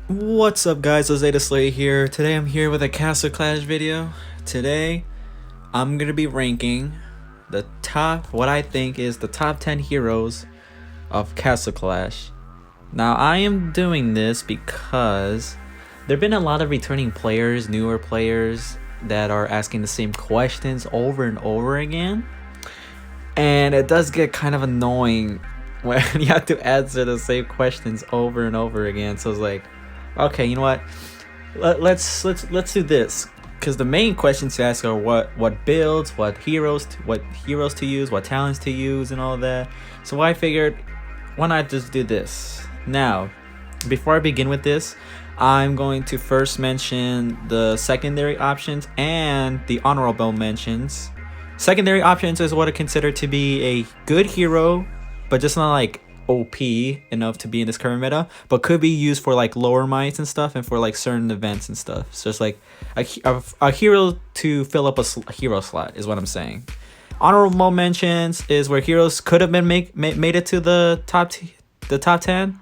What's up guys, Zeta Slay here. Today I'm here with a Castle Clash video. Today I'm gonna be ranking the what I think is the top 10 heroes of Castle Clash. Now I am doing this because there have been a lot of returning players, newer players that are asking the same questions over and over again. And it does get kind of annoying when you have to answer the same questions over and over again. So it's like, okay, you know what? Let's do this, because the main questions to ask are what builds, what heroes to use, what talents to use, and all that. So I figured, why not just do this? Now, before I begin with this, I'm going to first mention the secondary options and the honorable mentions. Secondary options is what I consider to be a good hero, but just not like OP enough to be in this current meta, but could be used for like lower mites and stuff, and for like certain events and stuff. So it's like a hero to fill up a hero slot is what I'm saying. Honorable mentions is where heroes could have been made it to the top 10,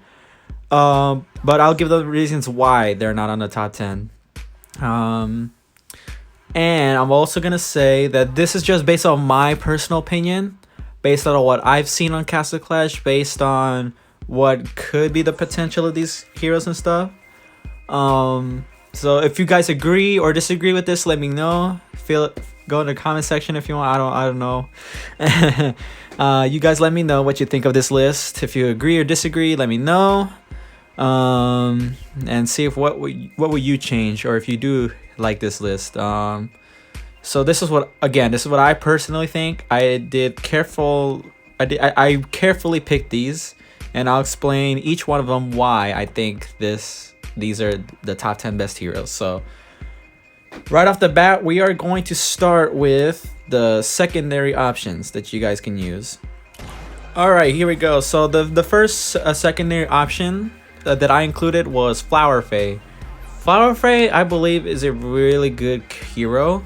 but I'll give the reasons why they're not on the top 10. And I'm also gonna say that this is just based on my personal opinion, based on what I've seen on Castle Clash, based on what could be the potential of these heroes and stuff. So if you guys agree or disagree with this, let me know. Go in the comment section if you want. I don't know. You guys let me know what you think of this list. If you agree or disagree, let me know. And see if what would you change, or if you do like this list. So this is what I personally think. I carefully picked these, and I'll explain each one of them why I think these are the top 10 best heroes. So right off the bat, we are going to start with the secondary options that you guys can use. All right, here we go. So the first secondary option that I included was Flower Fae. Flower Fae, I believe, is a really good hero.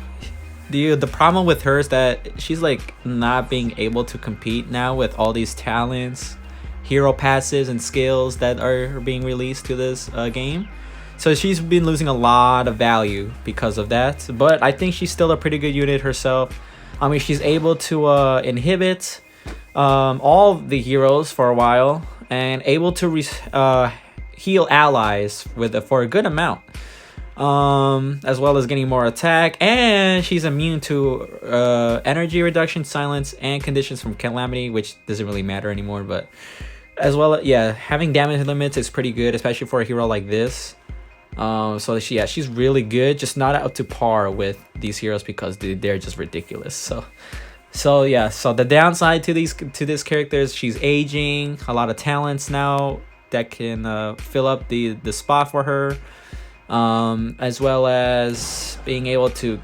The problem with her is that she's like not being able to compete now with all these talents, hero passes, and skills that are being released to this game. So she's been losing a lot of value because of that. But I think she's still a pretty good unit herself. I mean, she's able to inhibit all the heroes for a while, and able to heal allies for a good amount. As well as getting more attack, and she's immune to energy reduction, silence, and conditions from calamity, which doesn't really matter anymore. But as well, yeah, having damage limits is pretty good, especially for a hero like this. So she's really good, just not up to par with these heroes because they're just ridiculous. So the downside to this character is she's aging. A lot of talents now that can fill up the spot for her. As well as being able to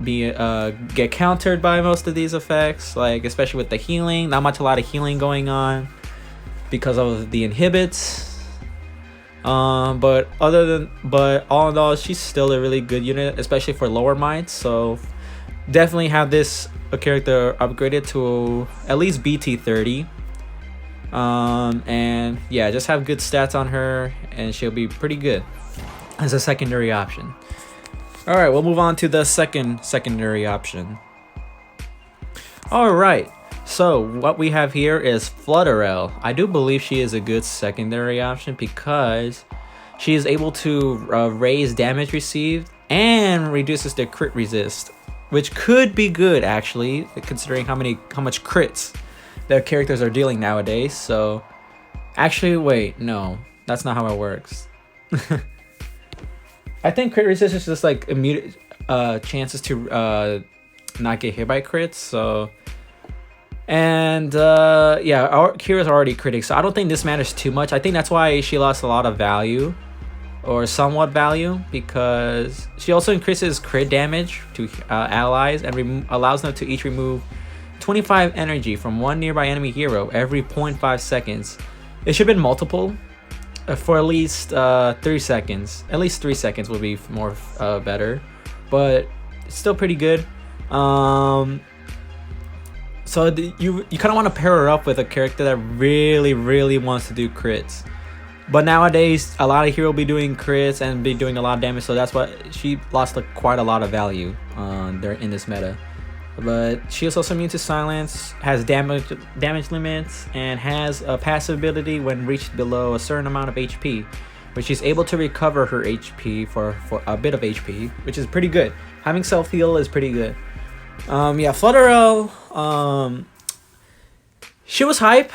get countered by most of these effects, like especially with the healing. Not a lot of healing going on because of the inhibits. But all in all, she's still a really good unit, especially for lower mites. So definitely have this character upgraded to at least BT 30. And yeah, just have good stats on her, and she'll be pretty good as a secondary option. All right, we'll move on to the secondary option. All right, so what we have here is Flutterelle. I do believe she is a good secondary option because she is able to raise damage received and reduces the crit resist, which could be good actually, considering how much crits their characters are dealing nowadays. So actually, wait, no, that's not how it works. I think crit resistance is just like immediate chances to not get hit by crits. So, and yeah, our heroes are already critics, so I don't think this matters too much. I think that's why she lost a lot of value, or somewhat value, because she also increases crit damage to allies and allows them to each remove 25 energy from one nearby enemy hero every 0.5 seconds. It should have been multiple. For at least 3 seconds. At least 3 seconds would be more better, but it's still pretty good. So you kind of want to pair her up with a character that really wants to do crits. But nowadays, a lot of hero be doing crits and be doing a lot of damage, so that's why she lost like quite a lot of value there in this meta. But she is also immune to silence, has damage limits, and has a passive ability when reached below a certain amount of HP, which she's able to recover her HP for a bit of HP, which is pretty good. Having self heal is pretty good. Yeah, Flutterelle. She was hype.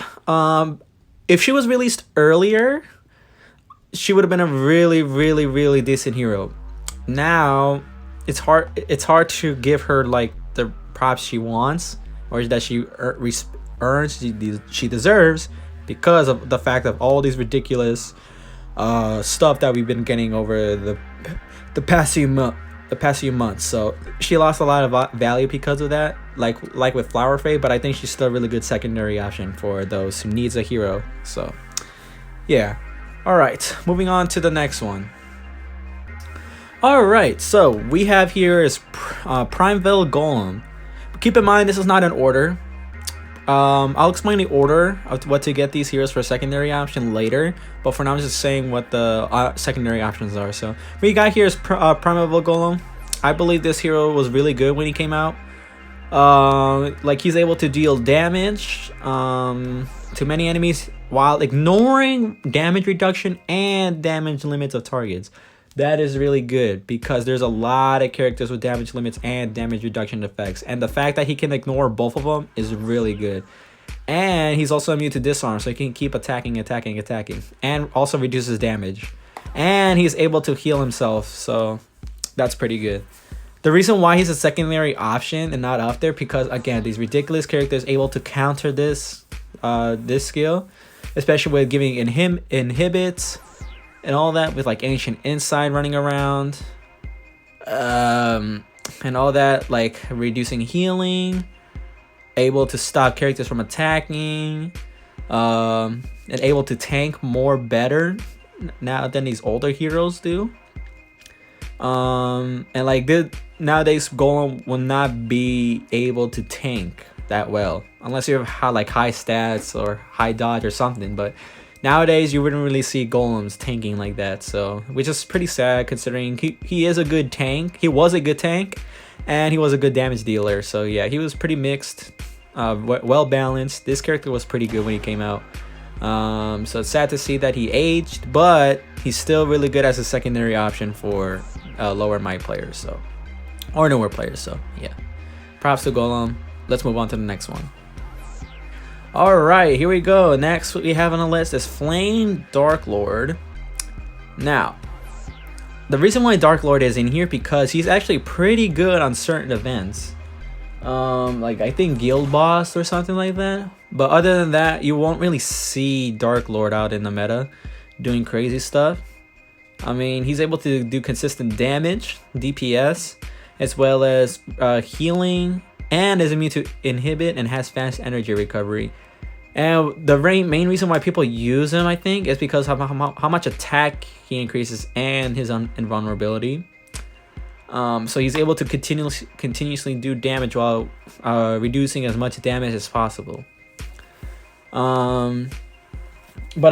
If she was released earlier, she would have been a really decent hero. Now it's hard to give her like the props she wants or that she earns, she deserves, because of the fact of all these ridiculous stuff that we've been getting over the past few months. So she lost a lot of value because of that, like with Flower Fade, but I think she's still a really good secondary option for those who needs a hero. So yeah. All right, moving on to the next one. All right, so we have here is Primeval Golem. Keep in mind, this is not an order. I'll explain the order of what to get these heroes for secondary option later, but for now I'm just saying what the secondary options are. So what you got here is Primeval Golem. I believe this hero was really good when he came out. Like, he's able to deal damage to many enemies while ignoring damage reduction and damage limits of targets. That is really good because there's a lot of characters with damage limits and damage reduction effects, and the fact that he can ignore both of them is really good. And he's also immune to disarm, so he can keep attacking, and also reduces damage. And he's able to heal himself, so that's pretty good. The reason why he's a secondary option and not up there, because again, these ridiculous characters able to counter this this skill, especially with giving inhibits and all that, with like Ancient Insight running around, and all that, like reducing healing, able to stop characters from attacking, and able to tank more better now than these older heroes do. And like nowadays, Golem will not be able to tank that well unless you have like high stats or high dodge or something, but nowadays you wouldn't really see Golems tanking like that, so which is pretty sad considering he is a good tank. He was a good tank and he was a good damage dealer, so yeah, he was pretty mixed, well balanced. This character was pretty good when he came out, so it's sad to see that he aged, but he's still really good as a secondary option for lower might players, so, or newer players. So yeah, props to Golem. Let's move on to the next one. All right, here we go. Next we have on the list is Flame Darklord. Now, the reason why Darklord is in here because he's actually pretty good on certain events, like I think Guild Boss or something like that. But other than that, you won't really see Darklord out in the meta doing crazy stuff. I mean, he's able to do consistent damage, DPS, as well as healing, and is immune to inhibit and has fast energy recovery. And the main reason why people use him, I think, is because of how much attack he increases and his invulnerability. So he's able to continuously do damage while reducing as much damage as possible. But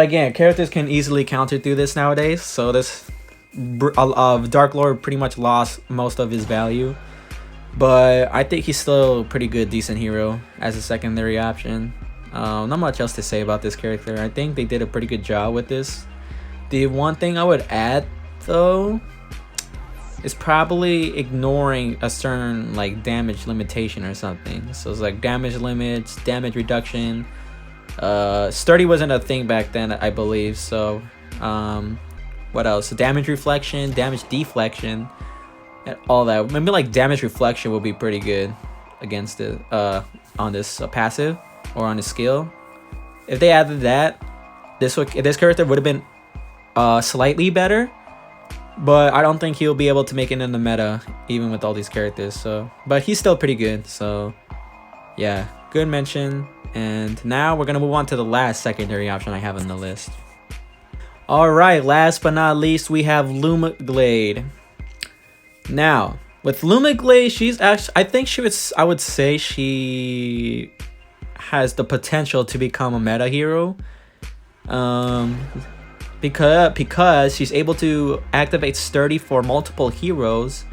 again, characters can easily counter through this nowadays, so this Darklord pretty much lost most of his value. But I think he's still a pretty good, decent hero as a secondary option. Not much else to say about this character. I think they did a pretty good job with this. The one thing I would add, though, is probably ignoring a certain like damage limitation or something. So it's like damage limits, damage reduction. Sturdy wasn't a thing back then, I believe. So what else? So damage reflection, damage deflection, and all that. Maybe like damage reflection would be pretty good against it on this passive or on the skill. If they added that, this character would have been slightly better, but I don't think he'll be able to make it in the meta even with all these characters. So, but he's still pretty good. So yeah, good mention. And now we're gonna move on to the last secondary option I have on the list. All right, last but not least, we have Lumiglade. Now, with Lumiglade, she's actually, I would say she has the potential to become a meta hero. because she's able to activate Sturdy for multiple heroes,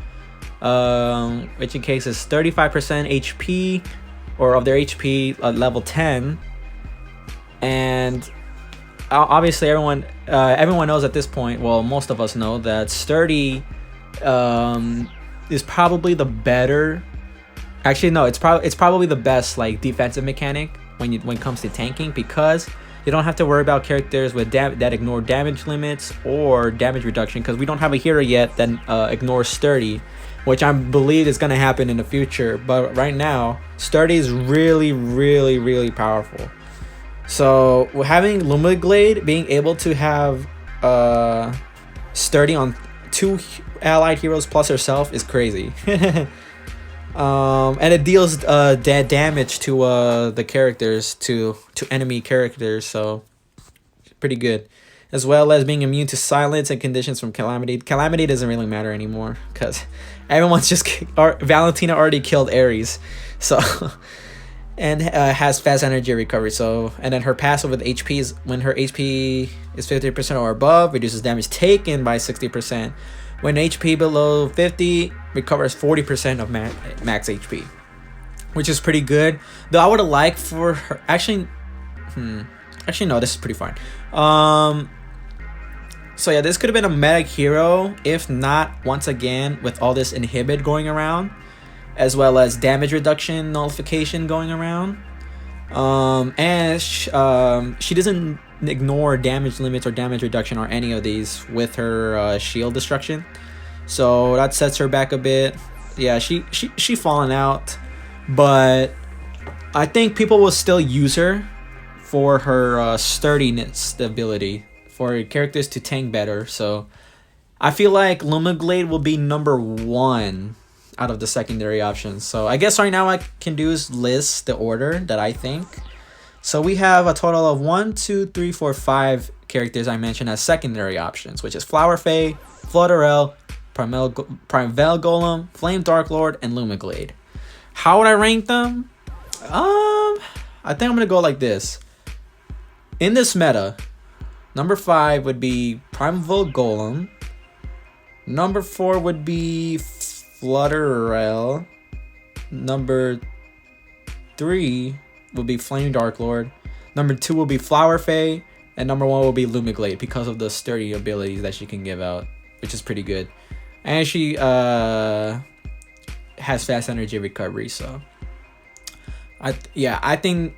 which in case is 35% HP or of their HP at level 10. And obviously everyone knows at this point, well, most of us know that Sturdy is probably the better, actually no, it's probably the best like defensive mechanic when it comes to tanking, because you don't have to worry about characters with that ignore damage limits or damage reduction, because we don't have a hero yet that ignores Sturdy, which I believe is going to happen in the future. But right now, Sturdy is really, really, really powerful. So having Lumiglade being able to have Sturdy on 2 allied heroes plus herself is crazy. And it deals damage to the characters, to enemy characters, so pretty good. As well as being immune to silence and conditions from Calamity. Calamity doesn't really matter anymore because everyone's just Valentina already killed Ares, so and has fast energy recovery. So, and then her passive with HP is when her HP is 50% or above, reduces damage taken by 60%. When HP below 50, recovers 40% of max HP, which is pretty good. Though I would have liked for her, actually no, this is pretty fine. So yeah, this could have been a meta hero, if not, once again, with all this inhibit going around, as well as damage reduction nullification going around. And she doesn't ignore damage limits or damage reduction or any of these with her shield destruction, so that sets her back a bit. Yeah, she fallen out, but I think people will still use her for her sturdiness ability for characters to tank better. So I feel like Lumiglade will be number 1 out of the secondary options. So I guess right now I can do is list the order that I think. So we have a total of 1, 2, 3, 4, 5 characters I mentioned as secondary options, which is Flower Fae, Flutterelle, Primeval Golem, Flame Darklord, and Lumiglade. How would I rank them? I think I'm gonna go like this. In this meta, number 5 would be Primeval Golem. Number 4 would be Flutterelle. Number 3 will be Flame Darklord. Number 2 will be Flower Fae. And number 1 will be Lumiglade because of the sturdy abilities that she can give out, which is pretty good. And she has fast energy recovery, so I think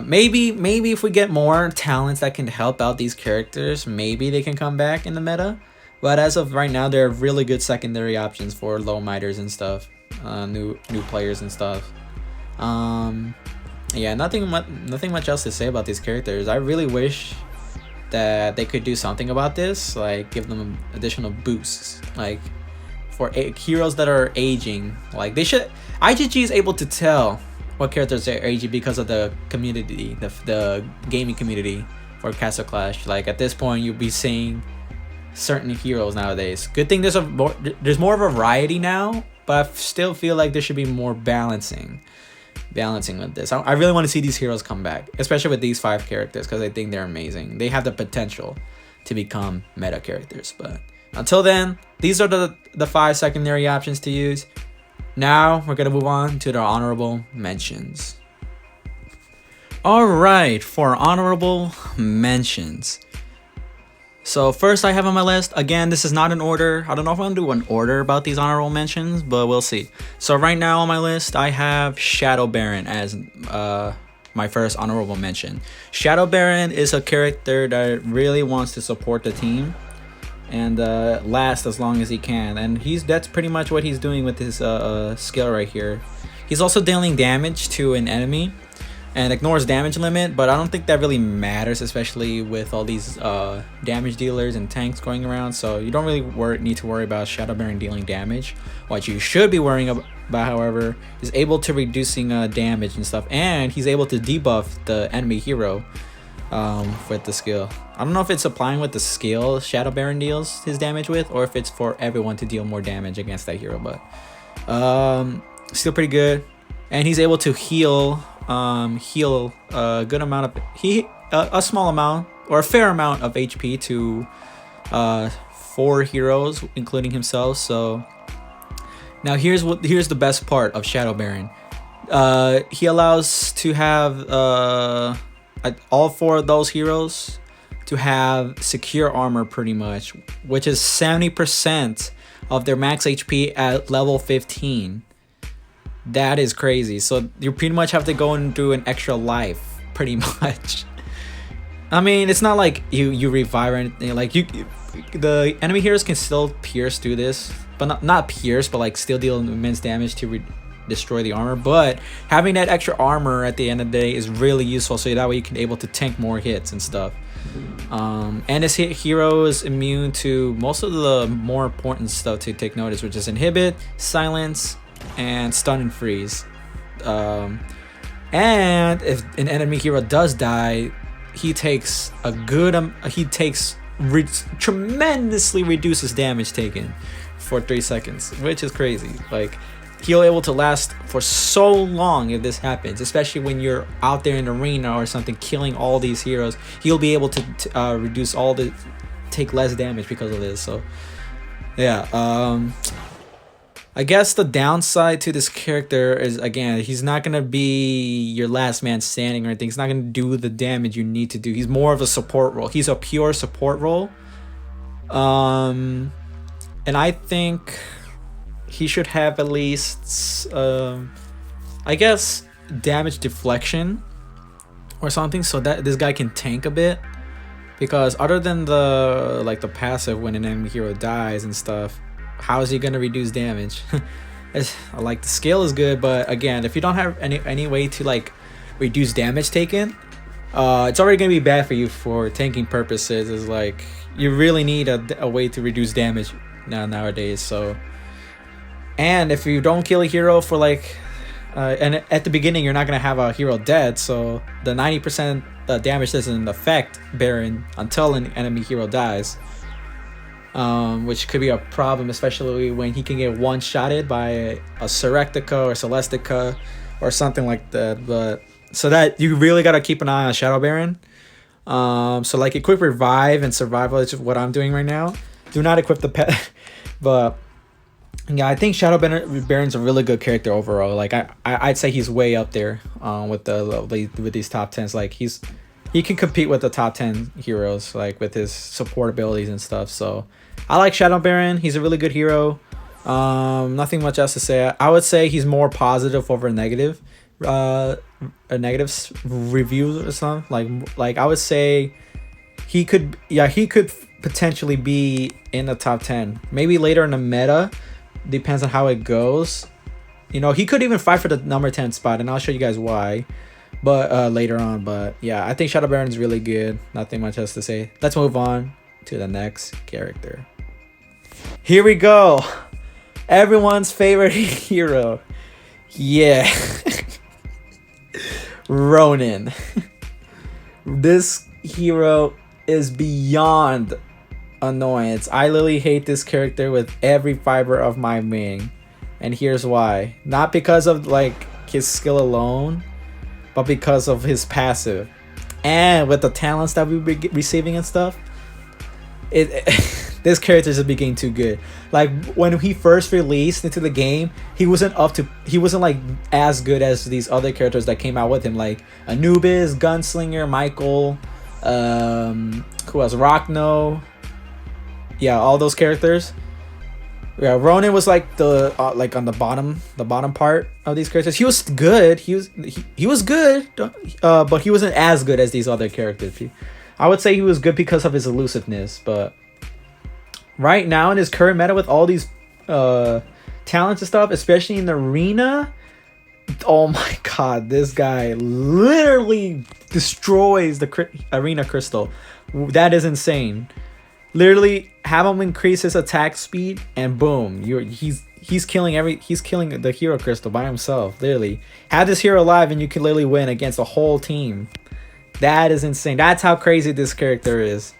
maybe if we get more talents that can help out these characters, maybe they can come back in the meta. But as of right now, they're really good secondary options for low miters and stuff, new players and stuff. Yeah, nothing much else to say about these characters. I really wish that they could do something about this, like give them additional boosts, like for heroes that are aging. Like they should. IGG is able to tell what characters are aging because of the community, the gaming community for Castle Clash. Like at this point, you'll be seeing certain heroes nowadays. Good thing there's more of a variety now, but I still feel like there should be more balancing with this. I really want to see these heroes come back, especially with these 5 characters, because I think they're amazing. They have the potential to become meta characters. But until then, these are the 5 secondary options to use. Now we're gonna move on to the honorable mentions. All right, for honorable mentions. So first I have on my list, again, this is not an order. I don't know if I'm gonna do an order about these honorable mentions, but we'll see. So right now on my list, I have Shadow Baron as my first honorable mention. Shadow Baron is a character that really wants to support the team and last as long as he can. And that's pretty much what he's doing with his skill right here. He's also dealing damage to an enemy and ignores damage limit, but I don't think that really matters, especially with all these damage dealers and tanks going around. So you don't really need to worry about Shadow Baron dealing damage. What you should be worrying about, however, is able to reducing damage and stuff, and he's able to debuff the enemy hero with the skill. I don't know if it's applying with the skill Shadow Baron deals his damage with, or if it's for everyone to deal more damage against that hero, but still pretty good. And he's able to heal heal a good amount of a small amount or a fair amount of HP to 4 heroes, including himself. So now here's the best part of Shadow Baron. He allows to have all 4 of those heroes to have secure armor pretty much, which is 70% of their max HP at level 15. That is crazy. So you pretty much have to go and do an extra life pretty much. I mean, it's not like you revive or anything. Like the enemy heroes can still pierce through this, but not pierce, but like still deal immense damage to destroy the armor. But having that extra armor at the end of the day is really useful, so that way you can able to tank more hits and stuff. And this hero is immune to most of the more important stuff to take notice, which is inhibit, silence, and stun and freeze. And if an enemy hero does die, he takes tremendously reduces damage taken for 3 seconds, which is crazy. Like, he'll able to last for so long if this happens, especially when you're out there in the arena or something killing all these heroes. He'll be able to reduce take less damage because of this. So yeah, I guess the downside to this character is, again, he's not gonna be your last man standing or anything. He's not gonna do the damage you need to do. He's more of a support role. He's a pure support role. And I think he should have at least, I guess, damage deflection or something, so that this guy can tank a bit. Because other than the passive when an enemy hero dies and stuff, how is he gonna reduce damage? Like, the scale is good, but again, if you don't have any way to like reduce damage taken, it's already gonna be bad for you for tanking purposes. Is like, you really need a way to reduce damage nowadays. So, and if you don't kill a hero for like and at the beginning you're not gonna have a hero dead, so the 90% damage doesn't affect Baron until an enemy hero dies, which could be a problem, especially when he can get one-shotted by a Celestica or Celestica or something like that. But so that you really gotta keep an eye on Shadow Baron. So like, equip revive and survival is what I'm doing right now. Do not equip the pet. But yeah, I think Shadow Baron's a really good character overall. Like, I'd say he's way up there with these top 10s. Like, he can compete with the top 10 heroes, like with his support abilities and stuff. So I like Shadow Baron. He's a really good hero. Nothing much else to say. I would say he's more positive over negative reviews or something. Like I would say he could potentially be in the top 10. Maybe later in the meta. Depends on how it goes. You know, he could even fight for the number 10 spot, and I'll show you guys why, but later on. But yeah, I think Shadow Baron is really good. Nothing much else to say. Let's move on to the next character. Here we go. Everyone's favorite hero. Yeah. Ronin. This hero is beyond annoyance. I literally hate this character with every fiber of my being, and here's why. Not because of like his skill alone, but because of his passive and with the talents that we've been receiving and stuff. This character is beginning too good. Like, when he first released into the game, he wasn't like as good as these other characters that came out with him, like Anubis, Gunslinger, Michael, who else, Rockno. Yeah, all those characters. Yeah, Ronin was like the like on the bottom part of these characters. He was good. He was good, but he wasn't as good as these other characters. I would say he was good because of his elusiveness. But right now in his current meta with all these talents and stuff, especially in the arena, oh my god, this guy literally destroys the arena crystal. That is insane. Literally have him increase his attack speed and boom, he's killing the hero crystal by himself. Literally have this hero alive and you can literally win against a whole team. That is insane. That's how crazy this character is.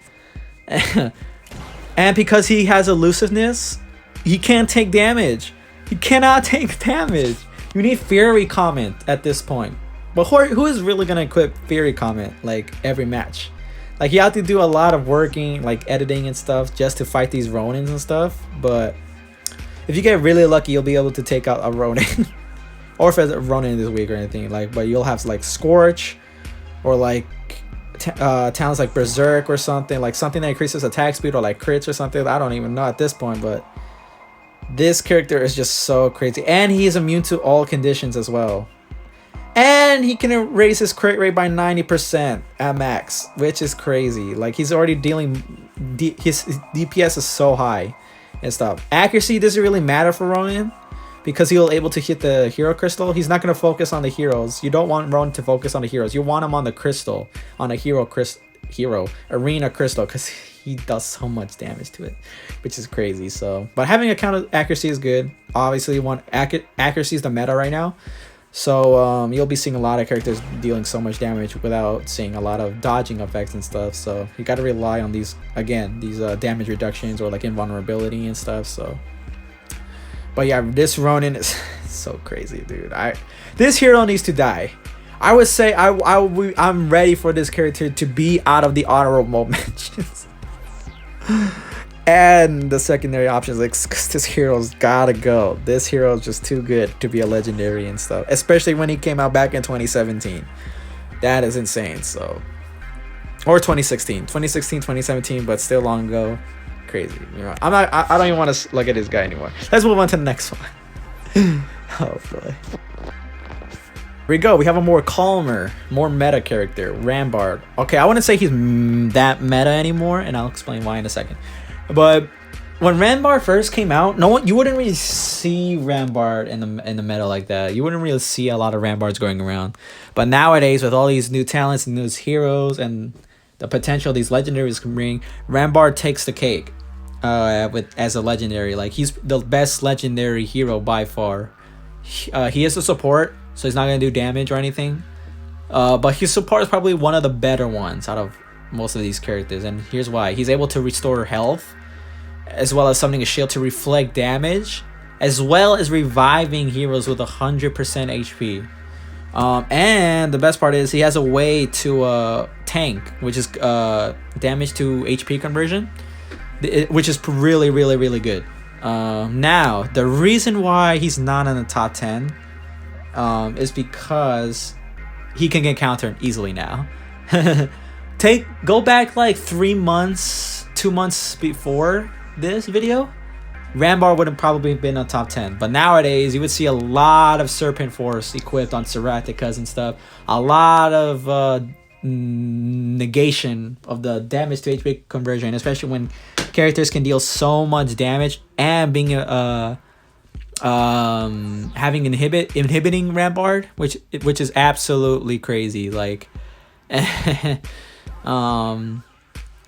And because he has elusiveness, he can't take damage. He cannot take damage. You need Fury comment at this point. But who is really gonna equip Fury Comment like every match? Like you have to do a lot of working, like editing and stuff, just to fight these Ronins and stuff. But if you get really lucky, you'll be able to take out a Ronin, or if it's a Ronin this week or anything. Like, but you'll have like Scorch, or like talents like Berserk or something, like something that increases attack speed or like crits or something. I don't even know at this point, but this character is just so crazy, and he is immune to all conditions as well. And he can raise his crit rate by 90% at max, which is crazy. Like he's already dealing, his DPS is so high and stuff. Accuracy doesn't really matter for Ronin because he'll able to hit the hero crystal. He's not going to focus on the heroes. You don't want Ronin to focus on the heroes. You want him on the crystal, on a hero arena crystal, because he does so much damage to it, which is crazy. So, but having a counter accuracy is good. Obviously, you want accuracy is the meta right now. So you'll be seeing a lot of characters dealing so much damage without seeing a lot of dodging effects and stuff. So you got to rely on these, again, these damage reductions or like invulnerability and stuff. So, but yeah, this Ronin is so crazy, dude. This hero needs to die. I would say I'm ready for this character to be out of the honorable mentions. And the secondary options, like, cause this hero's gotta go. This hero is just too good to be a legendary and stuff, especially when he came out back in 2017. That is insane. So, or 2017, but still long ago. Crazy. You know, I don't even want to look at this guy anymore. Let's move on to the next one. Oh boy. Here we go. We have a more calmer, more meta character, Rambard. Okay, I wouldn't say he's that meta anymore, and I'll explain why in a second. But when Rambard first came out, you wouldn't really see Rambard in the meta like that. You wouldn't really see a lot of Rambards going around. But nowadays, with all these new talents and those heroes and the potential these legendaries can bring, Rambard takes the cake as a legendary. Like, he's the best legendary hero by far. He is a support, so he's not gonna do damage or anything. But his support is probably one of the better ones out of most of these characters, and here's why. He's able to restore health, as well as summoning a shield to reflect damage, as well as reviving heroes with 100% HP. And the best part is he has a way to tank, which is damage to HP conversion, which is really, really, really good. Now, the reason why he's not in the top 10 is because he can get countered easily now. Go back like 3 months, 2 months before this video, Rambard would have probably been on top 10. But nowadays, you would see a lot of Serpent Force equipped on Ceraticas and stuff. A lot of negation of the damage to HP conversion, especially when characters can deal so much damage and being having inhibiting Rambard, which is absolutely crazy. Like,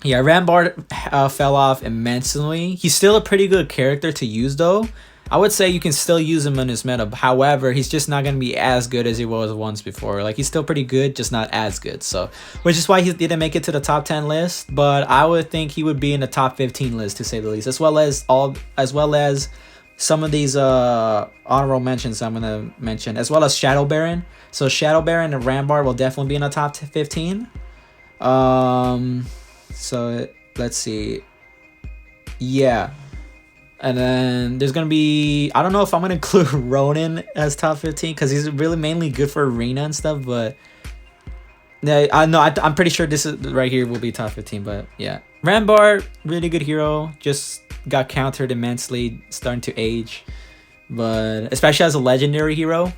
yeah, Rambard fell off immensely. He's still a pretty good character to use, though. I would say you can still use him in his meta. However, he's just not going to be as good as he was once before. Like, he's still pretty good, just not as good. So, which is why he didn't make it to the top 10 list. But I would think he would be in the top 15 list, to say the least. As well as some of these honorable mentions I'm going to mention, as well as Shadow Baron. So Shadow Baron and Rambard will definitely be in the top 15. So let's see. Yeah. And then there's going to be, I don't know if I'm going to include Ronin as top 15 because he's really mainly good for arena and stuff. But yeah, I'm pretty sure this is right here will be top 15. But yeah, Rambard, really good hero. Just got countered immensely, starting to age. But especially as a legendary hero,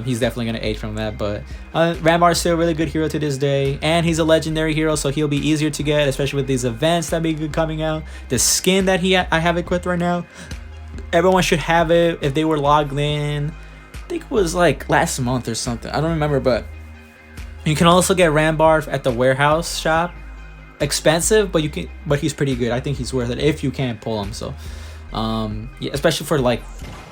he's definitely going to age from that. But Rambard is still a really good hero to this day, and he's a legendary hero, so he'll be easier to get, especially with these events that be good coming out. The skin that I have equipped right now, everyone should have it if they were logged in. I think it was like last month or something, I don't remember. But you can also get Rambard at the warehouse shop. Expensive, but he's pretty good. I think he's worth it if you can pull him. So yeah, especially for like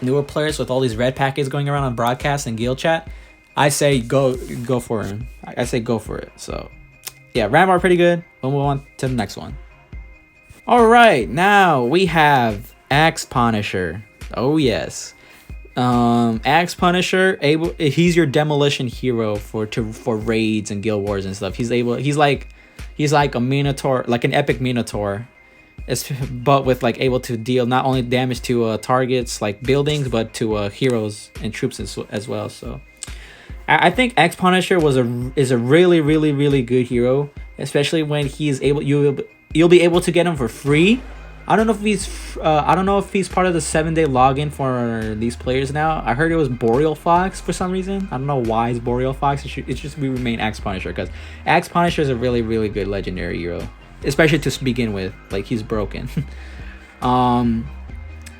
newer players with all these red packets going around on broadcast and guild chat, I say go for him. I say go for it. So yeah, Rambard pretty good. We'll move on to the next one. All right, now we have Axe Punisher. Oh yes, Axe Punisher, he's your demolition hero for raids and guild wars and stuff. He's like a minotaur, like an epic minotaur, but with like able to deal not only damage to targets like buildings, but to heroes and troops as well. So I think Axe Punisher is a really good hero, especially when he's able, you'll be able to get him for free. I don't know if he's part of the 7-day login for these players now. I heard it was Boreal Fox for some reason. I don't know why it's Boreal Fox. It should remain Axe Punisher, because Axe Punisher is a really good legendary hero, especially to begin with. Like, he's broken.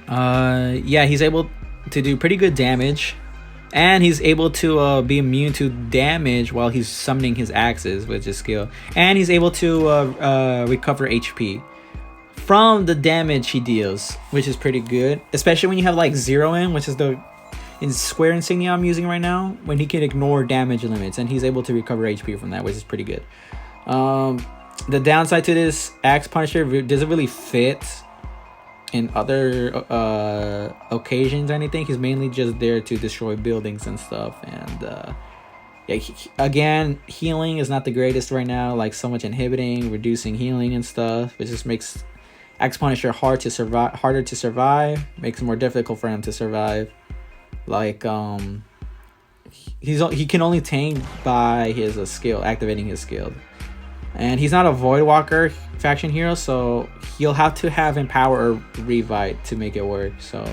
Yeah, he's able to do pretty good damage, and he's able to be immune to damage while he's summoning his axes with his skill, and he's able to recover HP from the damage he deals, which is pretty good, especially when you have like Zero In, which is the square insignia I'm using right now, when he can ignore damage limits, and he's able to recover HP from that, which is pretty good. The downside to this Axe Punisher doesn't really fit in other occasions or anything. He's mainly just there to destroy buildings and stuff, and yeah, again, healing is not the greatest right now, like so much inhibiting, reducing healing and stuff, which just makes Axe Punisher harder to survive, makes it more difficult for him to survive. Like he can only tank by his skill, activating his skill, and he's not a Voidwalker faction hero, so he'll have to have Empower or Revive to make it work. So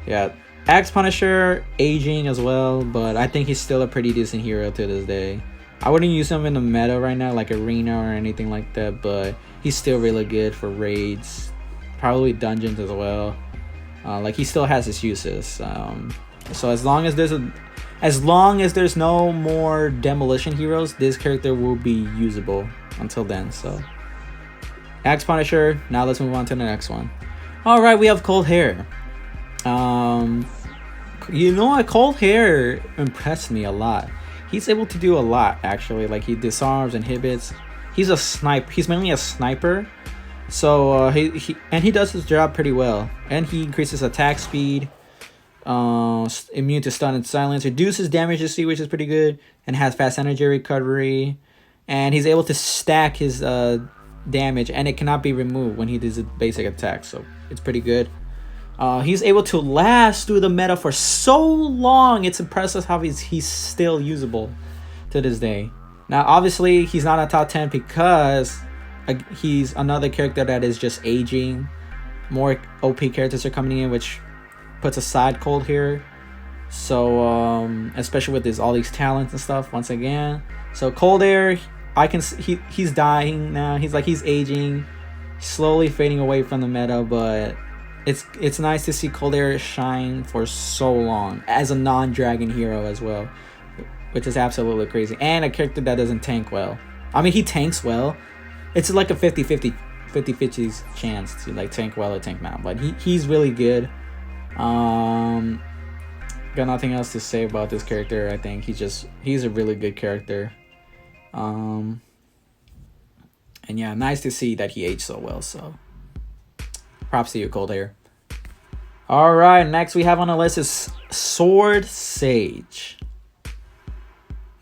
yeah, Axe Punisher aging as well, but I think he's still a pretty decent hero to this day. I wouldn't use him in the meta right now, like Arena or anything like that, but he's still really good for raids, probably dungeons as well. Like, he still has his uses. So as long as there's no more demolition heroes, this character will be usable until then. So Axe Punisher. Now let's move on to the next one. All right, we have Cold Heir. You know what? Cold Heir impressed me a lot. He's able to do a lot, actually. Like, he disarms, inhibits. He's a sniper. He's mainly a sniper. So he does his job pretty well. And he increases attack speed, immune to stun and silence, reduces damage to see, which is pretty good, and has fast energy recovery. And he's able to stack his damage, and it cannot be removed when he does a basic attack. So it's pretty good. He's able to last through the meta for so long. It's impressive how he's still usable to this day. Now, obviously, he's not a top 10 because he's another character that is just aging. More OP characters are coming in, which puts aside Cold Heir. So, especially with all these talents and stuff, once again. So, Cold Heir, he's dying now. He's aging, slowly fading away from the meta, but it's nice to see Cold Heir shine for so long as a non-dragon hero as well, which is absolutely crazy. And a character that doesn't tank well. I mean, he tanks well. It's like a 50-50 chance to like tank well or tank not, but he's really good. Got nothing else to say about this character. I think he's a really good character. And yeah, nice to see that he aged so well. So props to you, Cold Heir. All right, next we have on the list is Sword Sage.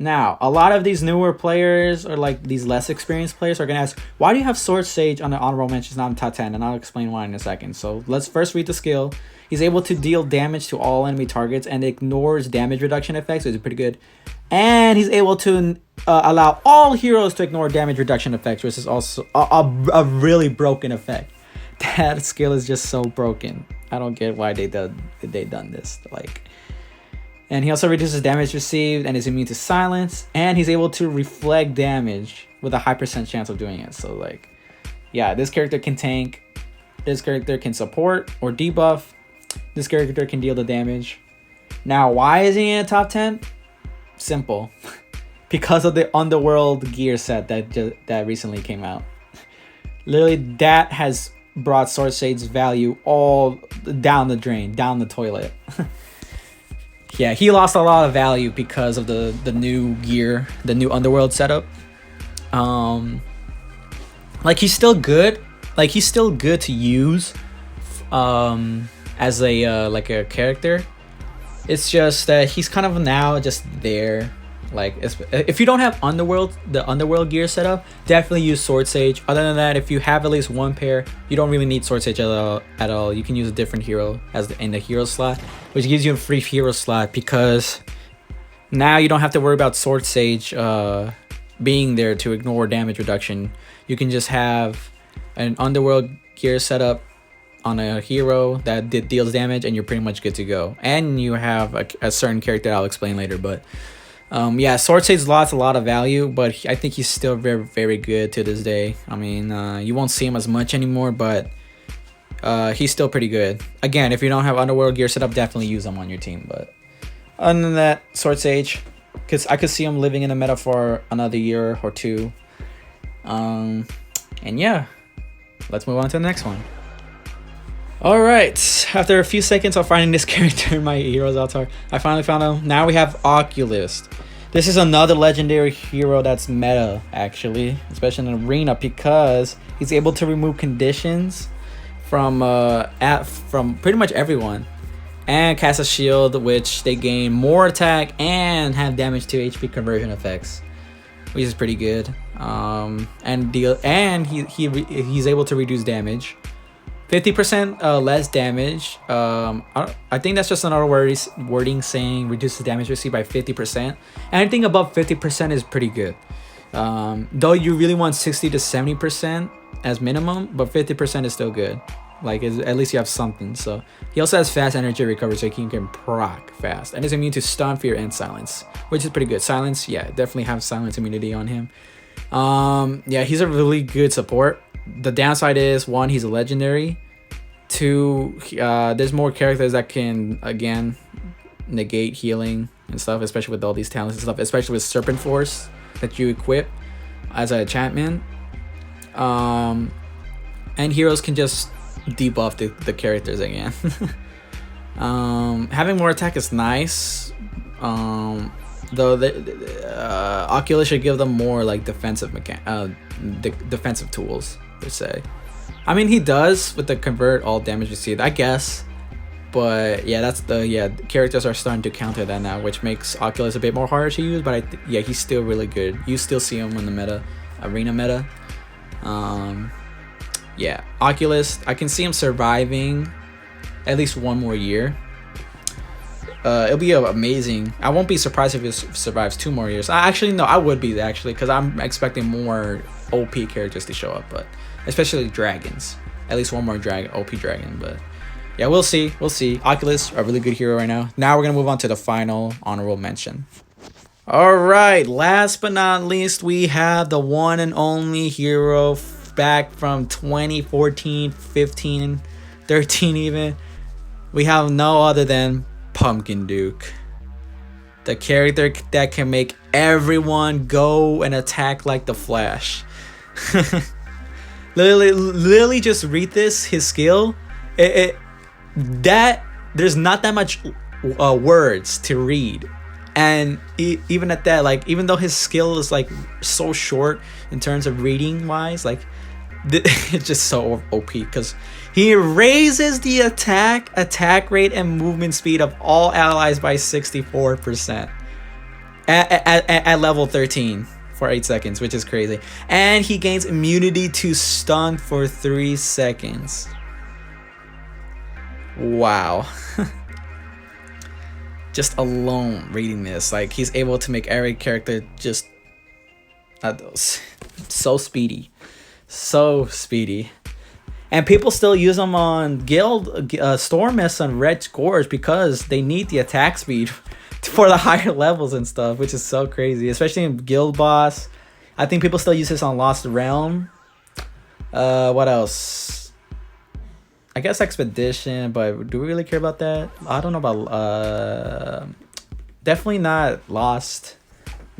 Now, a lot of these newer players, or like these less experienced players, are going to ask, why do you have Sword Sage on the honorable mentions, not in top 10? And I'll explain why in a second. So let's first read the skill. He's able to deal damage to all enemy targets and ignores damage reduction effects, which is pretty good. And he's able to allow all heroes to ignore damage reduction effects, which is also a really broken effect. That skill is just so broken. I don't get why they done this. Like, and he also reduces damage received and is immune to silence, and he's able to reflect damage with a high % chance of doing it. So like, yeah, this character can tank, this character can support or debuff, this character can deal the damage. Now, why is he in the top 10? Simple. Because of the Underworld gear set that recently came out. Literally, that has brought Sword Sage's value all down the drain, down the toilet. Yeah, he lost a lot of value because of the new gear, the new Underworld setup. Like, he's still good. Like, he's still good to use as a like a character, It's just that he's kind of now just there. Like, if you don't have the underworld gear set up, definitely use Sword Sage. Other than that, if you have at least one pair, you don't really need Sword Sage at all. You can use a different hero in the hero slot, which gives you a free hero slot, because now you don't have to worry about Sword Sage being there to ignore damage reduction. You can just have an underworld gear set up on a hero that deals damage, and you're pretty much good to go. And you have a certain character I'll explain later, but yeah, Sword Sage lost a lot of value, but I think he's still very, very good to this day. I mean, you won't see him as much anymore, but he's still pretty good. Again, if you don't have underworld gear set up, definitely use him on your team. But other than that, Sword Sage, because I could see him living in the meta for another year or two. And yeah, let's move on to the next one. Alright, after a few seconds of finding this character in my Heroes Altar, I finally found him. Now we have Occulist. This is another legendary hero that's meta, actually, especially in Arena, because he's able to remove conditions from pretty much everyone, and cast a shield, which they gain more attack and have damage to HP conversion effects, which is pretty good. He's able to reduce damage. 50% less damage. I think that's just another wording saying reduces damage received by 50%. Anything above 50% is pretty good. Though you really want 60 to 70% as minimum, but 50% is still good. Like, at least you have something. So he also has fast energy recovery, so he can proc fast, and is immune to stun, fear, and silence, which is pretty good. Silence, yeah, definitely have silence immunity on him. Yeah, he's a really good support. The downside is, one, he's a legendary. Two, there's more characters that can, again, negate healing and stuff, especially with all these talents and stuff, especially with Serpent Force that you equip as an enchantment. And heroes can just debuff the characters again. Having more attack is nice. Though Oculus should give them more like defensive defensive tools per se. I mean, he does with the convert all damage received, I guess. But yeah, the characters are starting to counter that now, which makes Oculus a bit more harder to use. But yeah, he's still really good. You still see him in the arena meta. Yeah, Oculus, I can see him surviving at least one more year. It'll be amazing. I won't be surprised if it survives 2 more years. Actually, no, I would be, actually, because I'm expecting more OP characters to show up, but especially dragons. At least one more OP dragon, but yeah, we'll see. Oculus, a really good hero right now. Now we're gonna move on to the final honorable mention. All right, last but not least, we have the one and only hero back from 2014, 15, 13 even. We have no other than Pumpkin Duke, the character that can make everyone go and attack like the Flash. Literally just read his skill. There's not that much words to read, and even at that, like, even though his skill is like so short in terms of reading wise, like it's just so OP, because he raises the attack rate and movement speed of all allies by 64% at level 13 for 8 seconds, which is crazy. And he gains immunity to stun for 3 seconds. Wow. Just alone reading this, like, he's able to make every character just so speedy. So speedy. And people still use them on Guild, Storm Mist, and Red Scourge, because they need the attack speed for the higher levels and stuff, which is so crazy, especially in Guild Boss. I think people still use this on Lost Realm. What else? I guess Expedition, but do we really care about that? I don't know about... definitely not Lost.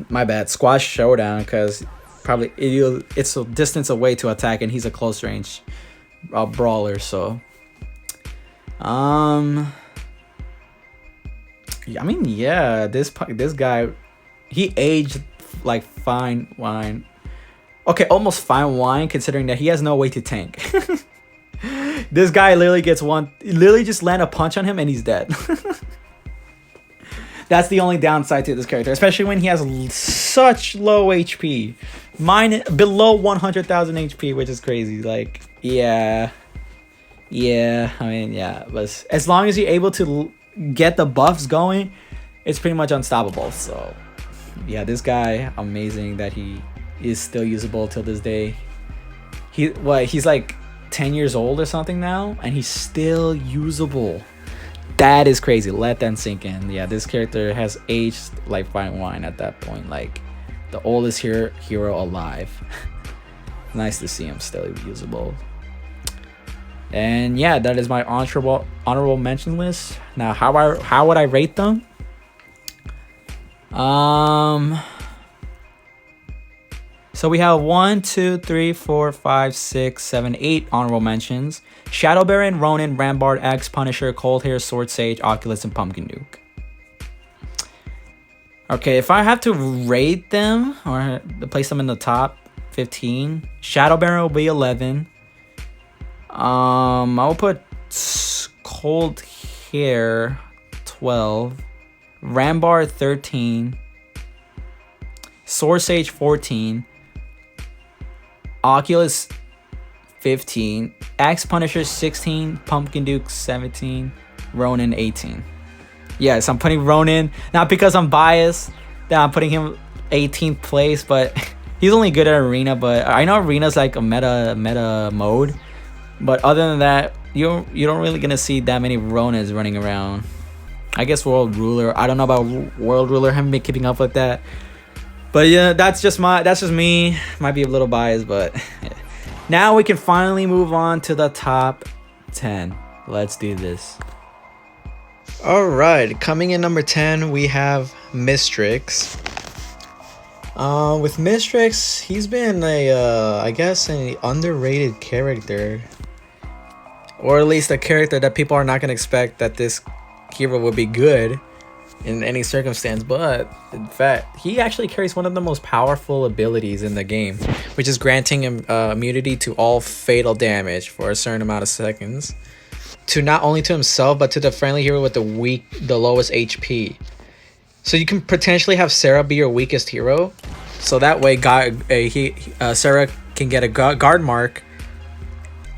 My bad. Squash Showdown, because probably it's a distance away to attack, and he's a close range brawler, so I mean, yeah, this guy, he aged like fine wine. Okay, almost fine wine, considering that he has no way to tank. This guy literally just land a punch on him and he's dead. That's the only downside to this character, especially when he has such low HP. Mine below 100,000 HP, which is crazy. Like, yeah, I mean, yeah, but as long as you're able to get the buffs going, it's pretty much unstoppable. So yeah, this guy, amazing that he is still usable till this day. He's like 10 years old or something now, and he's still usable. That is crazy. Let that sink in. Yeah, this character has aged like fine wine at that point. Like the oldest hero alive. Nice to see him still usable. And yeah, that is my honorable mention list. Now, how would I rate them? So we have 1, 2, 3, 4, 5, 6, 7, 8 honorable mentions. Shadow Baron, Ronin, Rambard, Axe, Punisher, Cold Hair, Sword Sage, Oculist, and Pumpkin Nuke. Okay, if I have to rate them or place them in the top 15, Shadow Baron will be 11. I will put Cold Hair 12, Rambard 13, Sword Sage 14, Oculus 15, Axe Punisher 16, Pumpkin Duke 17, Ronin 18. Yes, I'm putting Ronin, not because I'm biased that I'm putting him 18th place, but he's only good at Arena. But I know Arena's like a meta mode, but other than that, you don't really gonna see that many Ronins running around. I guess World Ruler. I don't know about World Ruler. I haven't been keeping up with that. But yeah, that's just me. Might be a little biased, but now we can finally move on to the top 10. Let's do this. All right, coming in number 10, we have Mystrix. With Mystrix, he's been I guess an underrated character, or at least a character that people are not gonna expect that this hero will be good in any circumstance. But in fact, he actually carries one of the most powerful abilities in the game, which is granting him immunity to all fatal damage for a certain amount of seconds, to not only to himself but to the friendly hero with the lowest HP. So you can potentially have Sarah be your weakest hero, so that way Sarah can get a guard mark,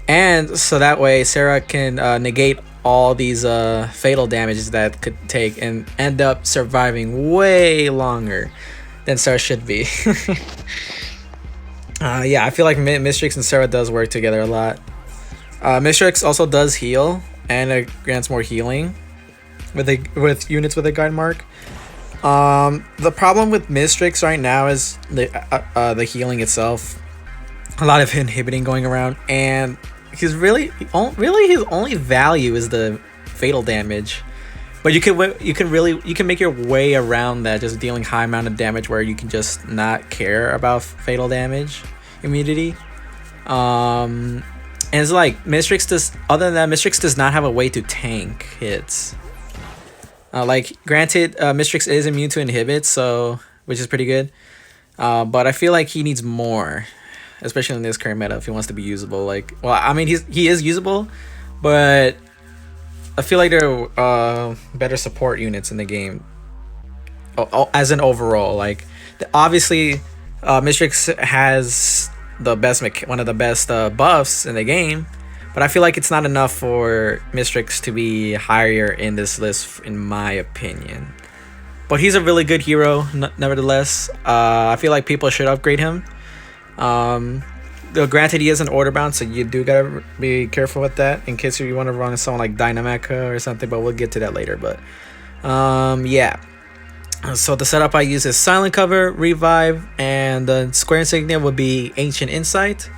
and so that way Sarah can negate all these fatal damages that could take and end up surviving way longer than Sarah should be. Yeah, I feel like Mystrix and Sarah does work together a lot. Mystrix also does heal, and it grants more healing with units with a guard mark. The problem with Mystrix right now is the healing itself. A lot of inhibiting going around, and his really his only value is the fatal damage. But you can make your way around that, just dealing high amount of damage where you can just not care about fatal damage immunity. And it's like Mystrix does not have a way to tank hits. Like granted, Mystrix is immune to inhibits, so which is pretty good. But I feel like he needs more, especially in this current meta, if he wants to be usable. Like, well, I mean, he is usable, but I feel like there are better support units in the game. As an overall, like, obviously, Mystrix has one of the best buffs in the game, but I feel like it's not enough for Mystrix to be higher in this list, in my opinion. But he's a really good hero, nevertheless. I feel like people should upgrade him. Though granted, he is an order bound, so you do gotta be careful with that in case you want to run someone like Dynamica or something, but we'll get to that later. But yeah, so the setup I use is Silent Cover, Revive, and the square insignia would be Ancient Insight,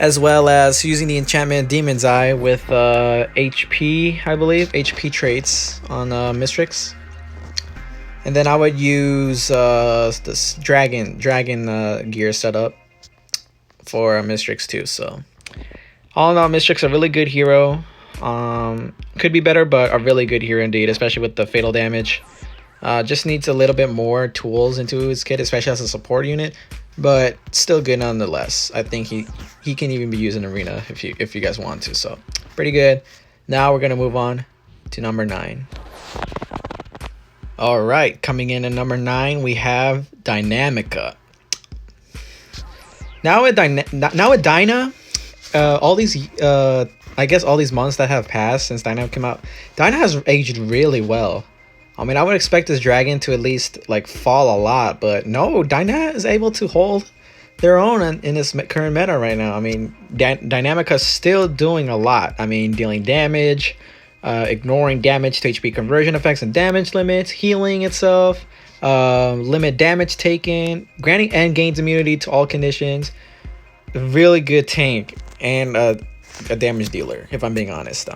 as well as using the enchantment Demon's Eye with HP, I believe, HP traits on Mystrix. And then I would use this dragon gear setup for Mystrix too. So all in all, Mystrix a really good hero. Could be better, but a really good hero indeed, especially with the fatal damage. Just needs a little bit more tools into his kit, especially as a support unit, but still good nonetheless. I think he can even be used in Arena if you guys want to. So pretty good. Now we're gonna move on to number 9. All right, coming in at number 9, we have Dynamica. Now with Dyna, all these I guess all these months that have passed since Dyna came out, Dyna has aged really well. I mean, I would expect this dragon to at least like fall a lot, but no, Dyna is able to hold their own in this current meta right now. I mean, Dynamica is still doing a lot. I mean, dealing damage, ignoring damage to HP conversion effects and damage limits, healing itself, limit damage taken, granting and gains immunity to all conditions. Really good tank and a damage dealer, if I'm being honest.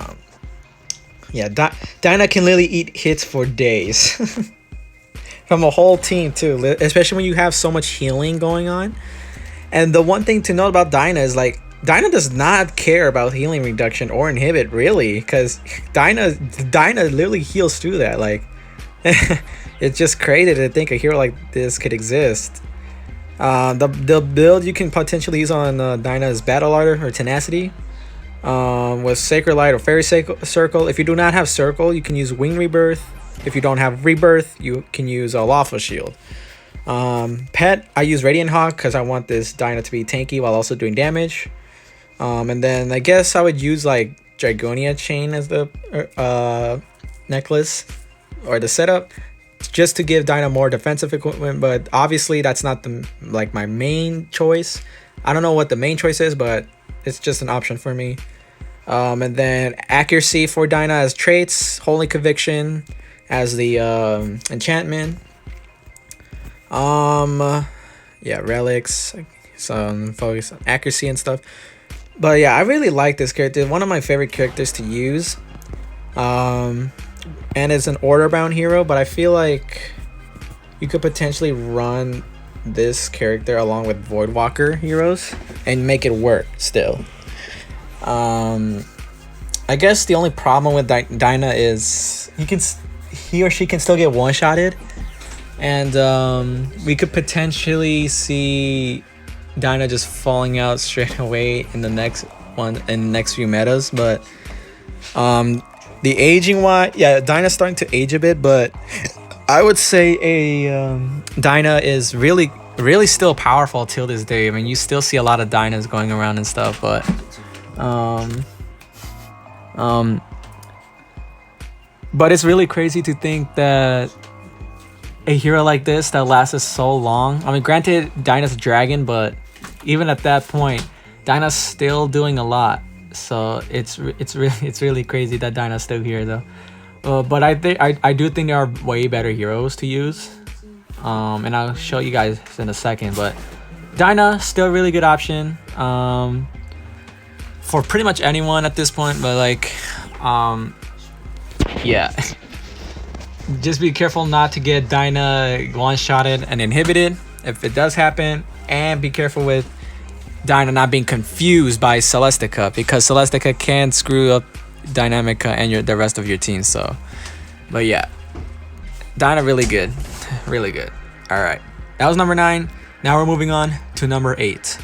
Yeah, Dyna can literally eat hits for days from a whole team too, especially when you have so much healing going on. And the one thing to note about Dyna is like Dyna does not care about healing reduction or inhibit really, because Dyna literally heals through that. Like it's just crazy to think a hero like this could exist. The build you can potentially use on Dyna is Battle Ardor or Tenacity, with Sacred Light or Fairy Circle. If you do not have Circle, you can use Wing Rebirth. If you don't have Rebirth, you can use a Lawful Shield. Pet, I use Radiant Hawk because I want this Dyna to be tanky while also doing damage. And then I guess I would use like Dragonia Chain as the necklace or the setup, just to give Dyna more defensive equipment. But obviously that's not my main choice. I don't know what the main choice is, but it's just an option for me. And then accuracy for Dyna as traits, Holy Conviction as the enchantment. Yeah, relics, some focus on accuracy and stuff. But yeah, I really like this character. One of my favorite characters to use. And it's an order bound hero, but I feel like you could potentially run this character along with Voidwalker heroes and make it work still. I guess the only problem with Dyna is he or she can still get one-shotted. And we could potentially see Dyna just falling out straight away in the next few metas. But the aging wise, yeah, Dyna's starting to age a bit, but I would say Dyna is really still powerful till this day. I mean, you still see a lot of Dynas going around and stuff, but but it's really crazy to think that a hero like this that lasted so long. I mean, granted, Dyna's a dragon, but even at that point, Dyna's still doing a lot. So it's really crazy that Dyna's still here though. But I do think there are way better heroes to use. And I'll show you guys in a second. But Dyna still a really good option. For pretty much anyone at this point. But like, yeah. Just be careful not to get Dyna one-shotted and inhibited if it does happen, and be careful with Dyna not being confused by Celestica, because Celestica can screw up Dynamica and the rest of your team. So, but yeah, Dyna really good. All right, that was number 9. Now we're moving on to number 8.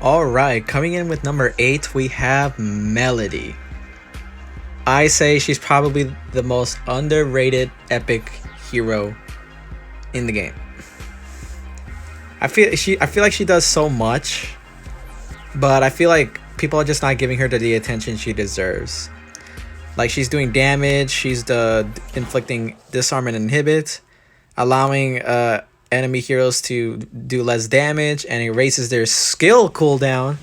All right, coming in with number 8, we have Melody. I say she's probably the most underrated epic hero in the game. I feel like she does so much, but I feel like people are just not giving her the attention she deserves. Like, she's doing damage, she's inflicting disarm and inhibit, allowing enemy heroes to do less damage, and erases their skill cooldown,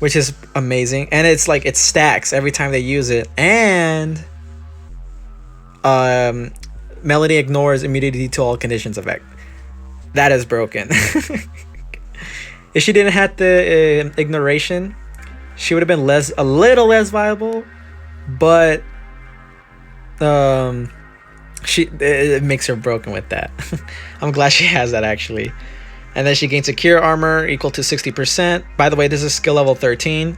which is amazing. And it's like it stacks every time they use it. And Melody ignores immunity to all conditions effect. That is broken. If she didn't have the ignoration, she would have been a little less viable. But it makes her broken with that. I'm glad she has that actually. And then she gains secure armor equal to 60%. By the way, this is skill level 13.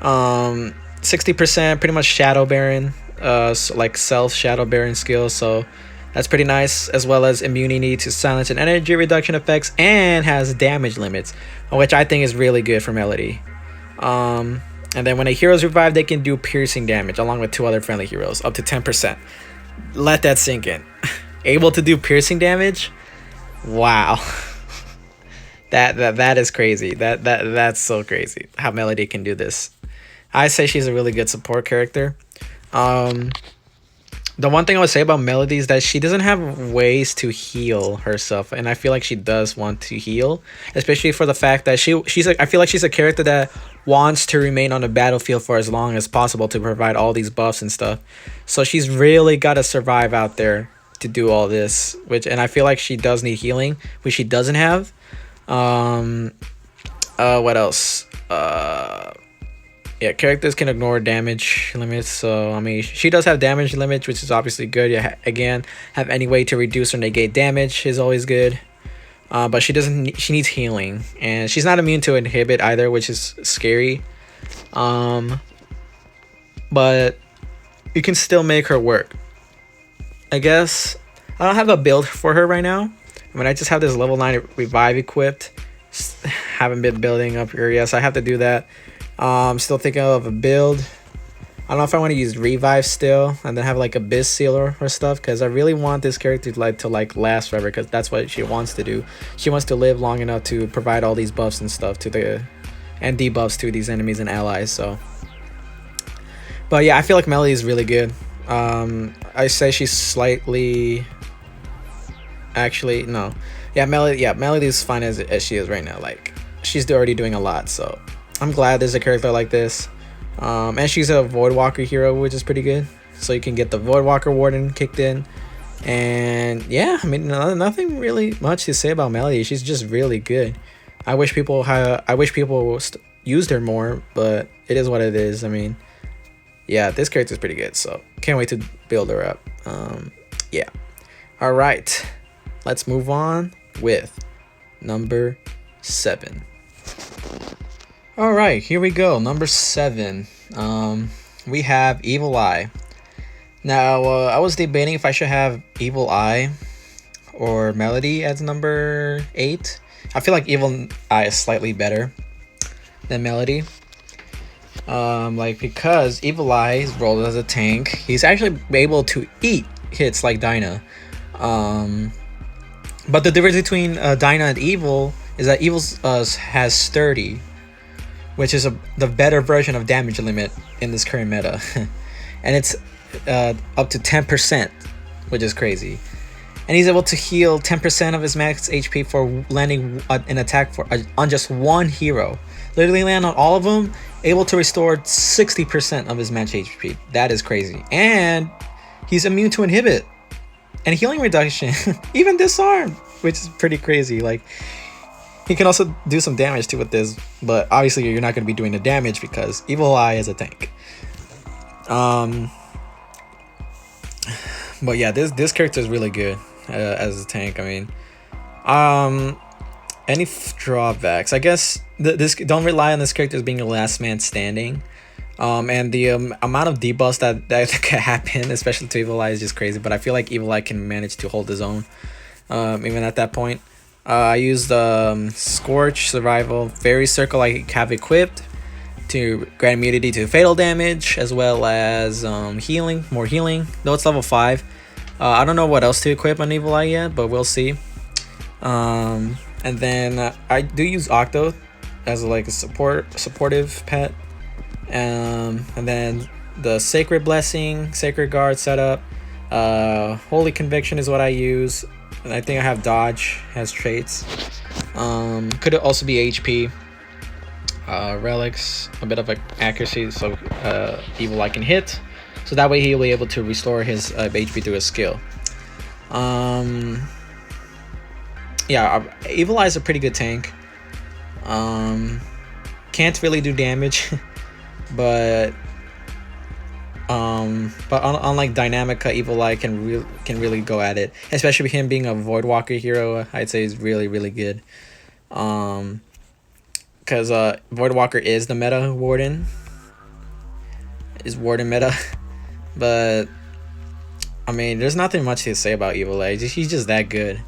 60% pretty much Shadow Baron, so like self Shadow Baron skill. So that's pretty nice, as well as immunity to silence and energy reduction effects, and has damage limits, which I think is really good for Melody. And then when a hero is revived, they can do piercing damage along with 2 other friendly heroes, up to 10%. Let that sink in. able to do piercing damage. Wow. That is crazy. That's so crazy how Melody can do this. I say she's a really good support character. The one thing I would say about Melody is that she doesn't have ways to heal herself, and I feel like she does want to heal, especially for the fact that I feel like she's a character that wants to remain on the battlefield for as long as possible to provide all these buffs and stuff. So she's really got to survive out there to do all this, and I feel like she does need healing, which she doesn't have. What else? Yeah, characters can ignore damage limits, so I mean she does have damage limits, which is obviously good. Yeah, again, have any way to reduce or negate damage is always good. But she needs healing, and she's not immune to inhibit either, which is scary. But you can still make her work. I guess I don't have a build for her right now. I mean, I just have this level 9 revive equipped. Haven't been building up here yet, so I have to do that. I'm still thinking of a build. I don't know if I want to use revive still and then have like abyss sealer or stuff, because I really want this character to last forever, because that's what she wants to do. She wants to live long enough to provide all these buffs and stuff and debuffs to these enemies and allies. So, but yeah, I feel like Melody is really good. I say she's slightly, actually no, yeah, Melody is fine as she is right now. Like, she's already doing a lot, so I'm glad there's a character like this. And she's a Voidwalker hero, which is pretty good. So you can get the Voidwalker Warden kicked in. And yeah, I mean, nothing really much to say about Melody. She's just really good. I wish people used her more, but it is what it is. I mean, yeah, this character is pretty good, so can't wait to build her up. Yeah. All right, let's move on with number 7. All right, here we go. Number 7. We have Evil Eye. Now, I was debating if I should have Evil Eye or Melody as number 8. I feel like Evil Eye is slightly better than Melody. Because Evil Eye is rolled as a tank, he's actually able to eat hits like Dyna. But the difference between Dyna and Evil is that Evil has Sturdy, which is the better version of damage limit in this current meta. And it's up to 10%, which is crazy. And he's able to heal 10% of his max HP for landing an attack on just one hero. Literally land on all of them, able to restore 60% of his max HP. That is crazy. And he's immune to inhibit and healing reduction, even disarm, which is pretty crazy. Like, he can also do some damage too with this, but obviously you're not going to be doing the damage because Evil Eye is a tank. But yeah, this character is really good as a tank. I mean, any drawbacks? I guess this don't rely on this character as being a last man standing. And the amount of debuffs that can happen, especially to Evil Eye, is just crazy. But I feel like Evil Eye can manage to hold his own, even at that point. I used Scorch, Survival, Fairy Circle I have equipped to grant immunity to fatal damage, as well as healing, more healing, though it's level 5. I don't know what else to equip on Evil Eye yet, but we'll see. And then I do use Octo as like a supportive pet. And then the Sacred Blessing, Sacred Guard setup, Holy Conviction is what I use. And I think I have Dodge as traits. Could also be HP. Relics, a bit of accuracy, so Evil Eye can hit. So that way he'll be able to restore his HP through his skill. Yeah, Evil Eye is a pretty good tank. Can't really do damage, but unlike Dynamica, Evil Eye can really go at it, especially with him being a Voidwalker hero. I'd say he's really good. Because Voidwalker is the meta Warden. Is Warden meta. But I mean, there's nothing much to say about Evil Eye. He's just that good.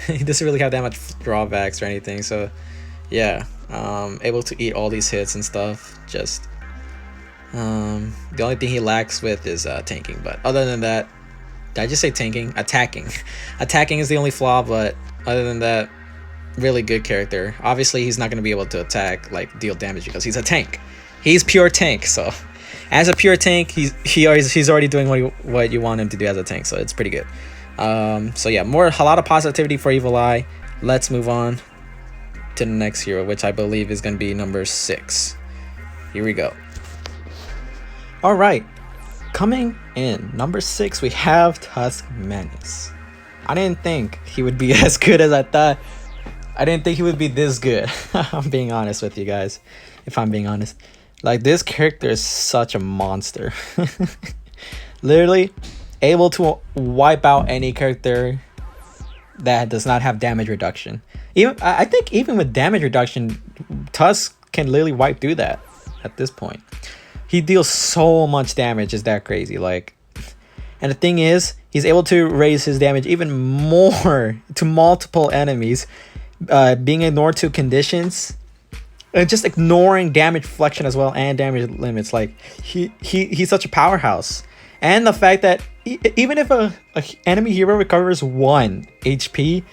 He doesn't really have that much drawbacks or anything. So yeah, able to eat all these hits and stuff. Just the only thing he lacks with is tanking. But other than that, Did I just say tanking? Attacking. Attacking is the only flaw, but other than that, really good character. Obviously, he's not going to be able to attack, like, deal damage because he's a tank. He's pure tank, so as a pure tank, he's already doing what you want him to do as a tank, so it's pretty good. So yeah, a lot of positivity for Evil Eye. Let's move on to the next hero, which I believe is going to be number 6. Here we go. All right, coming in number 6, we have Tusk Menace. I didn't think he would be as good as I thought. I didn't think he would be this good. I'm being honest with you guys, if I'm being honest. Like, this character is such a monster. Literally able to wipe out any character that does not have damage reduction. I think even with damage reduction, Tusk can literally wipe through that at this point. He deals so much damage, is that crazy? Like, and the thing is, he's able to raise his damage even more to multiple enemies, being ignored to conditions, and just ignoring damage reflection as well and damage limits. Like, he's such a powerhouse. And the fact that even if a enemy hero recovers 1 HP,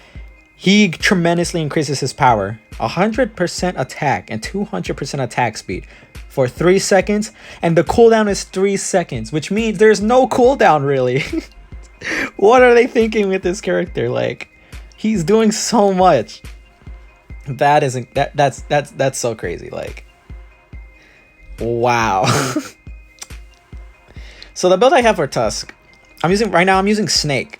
he tremendously increases his power. 100% attack and 200% attack speed for 3 seconds, and the cooldown is 3 seconds, which means there's no cooldown really. What are they thinking with this character? Like, he's doing so much. That's so crazy. Like, wow. So the build I have for Tusk, I'm using Snake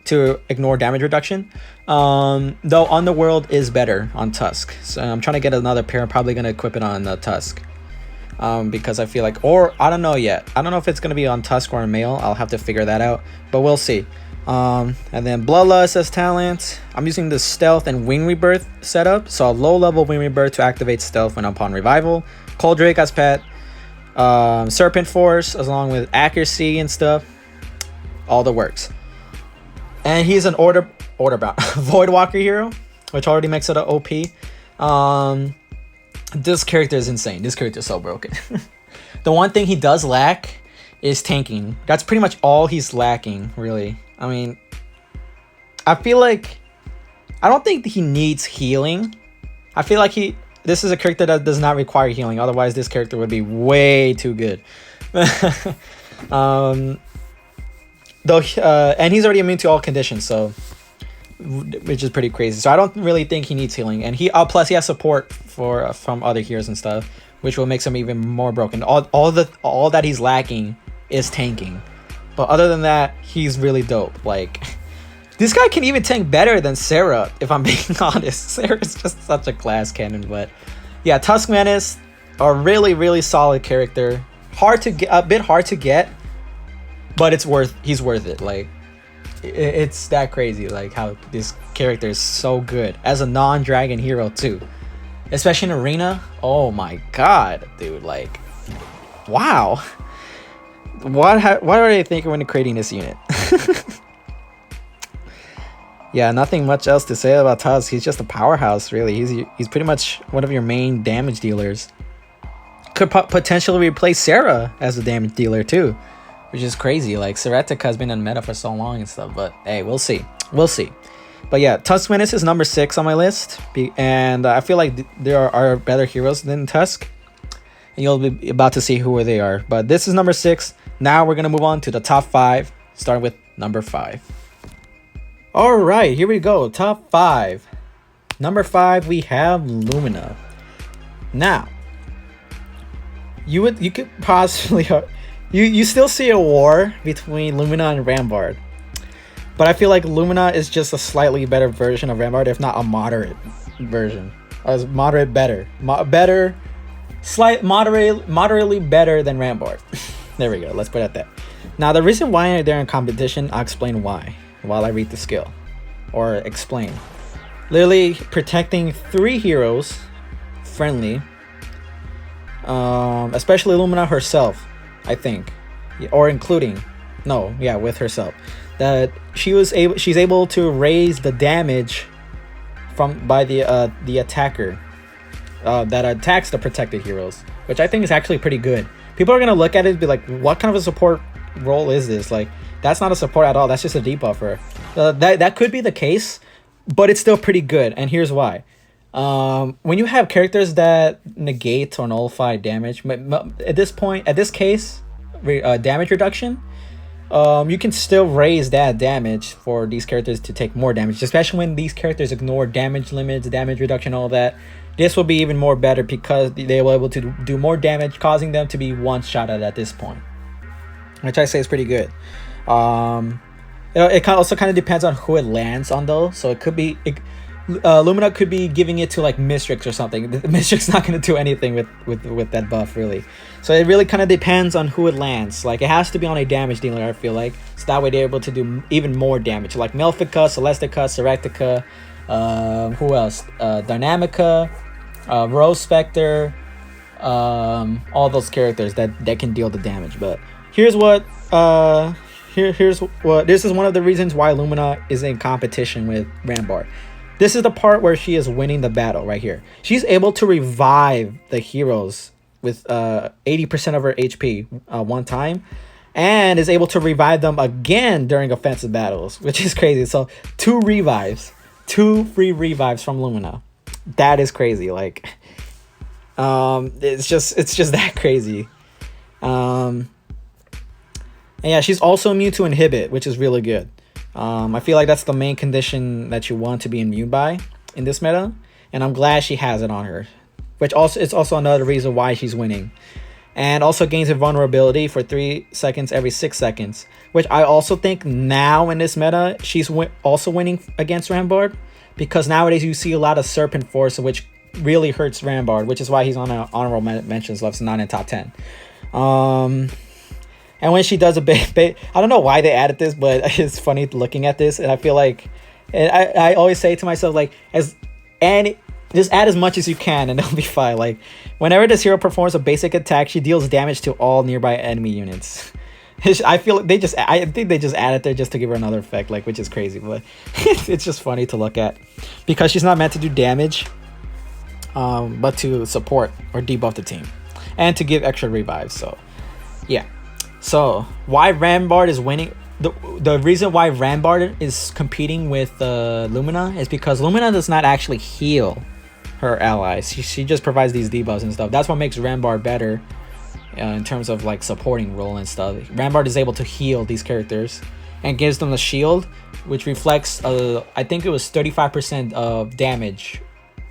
to ignore damage reduction. Though Underworld is better on Tusk, so I'm trying to get another pair. I'm probably gonna equip it on Tusk, because I feel like, or I don't know yet. I don't know if it's gonna be on Tusk or on Male. I'll have to figure that out, but we'll see. And then Bloodlust as talent. I'm using the Stealth and Wing Rebirth setup, so a low level Wing Rebirth to activate Stealth when upon revival. Cold Drake as pet. Serpent Force along with accuracy and stuff. All the works. And he's an order bound Voidwalker hero, which already makes it an OP. This character is insane. This character is so broken. The one thing he does lack is tanking. That's pretty much all he's lacking, really. I mean, I feel like I don't think he needs healing. I feel like this is a character that does not require healing. Otherwise, this character would be way too good. And he's already immune to all conditions, so, which is pretty crazy. So I don't really think he needs healing, and plus he has support from other heroes and stuff, which will make him even more broken. All that he's lacking is tanking, but other than that, he's really dope. Like, this guy can even tank better than Sarah, if I'm being honest. Sarah's just such a class cannon. But yeah, Tusk Menace, a really, really solid character. A bit hard to get, but he's worth it. Like, it's that crazy, like, how this character is so good as a non-dragon hero too, especially in arena. Oh my god, dude, like, wow. What are they thinking when creating this unit? Yeah, nothing much else to say about Tusk. He's just a powerhouse, really. He's pretty much one of your main damage dealers. Could potentially replace Sarah as a damage dealer too, which is crazy. Like, Celestica has been in meta for so long and stuff, but hey, we'll see. But yeah, Tusk Menace is number 6 on my list, and I feel like there are better heroes than Tusk, and you'll be about to see who they are. But this is number 6. Now we're gonna move on to the top 5, starting with number 5. All right, here we go. Top 5. Number 5, we have Lumina. Now, you could possibly you still see a war between Lumina and Rambard, but I feel like Lumina is just a slightly better version of Rambard, if not a moderate version. Moderately better than Rambard. There we go. Let's put it at that. Now, the reason why they're in competition, I'll explain why while I read the skill or explain. Literally protecting 3 heroes friendly, especially Lumina herself, I think, or including, no, yeah, with herself, that she's able to raise the damage by the attacker that attacks the protected heroes, which I think is actually pretty good. People are gonna look at it and be like, what kind of a support role is this? Like, That's not a support at all. That's just a debuffer. That could be the case, but it's still pretty good. And here's why. When you have characters that negate or nullify damage, at this case, damage reduction, you can still raise that damage for these characters to take more damage, especially when these characters ignore damage limits, damage reduction, all that. This will be even more better because they will be able to do more damage, causing them to be one-shotted at this point, which I say is pretty good. It also kind of depends on who it lands on, though. So it could be Lumina could be giving it to like Mystrix or something. Mystrix not going to do anything with that buff, really. So it really kind of depends on who it lands. Like, it has to be on a damage dealer, I feel like, so that way they're able to do even more damage. Like Malefica, Celestica, who else? Dynamica, Rosespecter, all those characters that can deal the damage. But here's what this is one of the reasons why Lumina is in competition with Rambard. This is the part where she is winning the battle right here. She's able to revive the heroes with 80% of her HP one time, and is able to revive them again during offensive battles, which is crazy. So 2 free revives from Lumina. That is crazy. Like, it's just that crazy. And yeah, she's also immune to inhibit, which is really good. I feel like that's the main condition that you want to be immune by in this meta, and I'm glad she has it on her, which it's also another reason why she's winning. And also gains invulnerability for 3 seconds every 6 seconds, which I also think now in this meta she's also winning against Rambard, because nowadays you see a lot of Serpent Force, which really hurts Rambard, which is why he's on an honorable mentions list, not in top 10. And when she does a bit, I don't know why they added this, but it's funny looking at this, and I feel like, and I always say to myself, like, just add as much as you can and it'll be fine. Like, whenever this hero performs a basic attack, she deals damage to all nearby enemy units. I feel like I think they just added there just to give her another effect, like, which is crazy, but it's just funny to look at because she's not meant to do damage, but to support or debuff the team and to give extra revives. So yeah. So why Rambard is winning? The reason why Rambard is competing with Lumina is because Lumina does not actually heal her allies. She just provides these debuffs and stuff. That's what makes Rambard better in terms of like supporting role and stuff. Rambard is able to heal these characters and gives them the shield, which reflects I think it was 35% of damage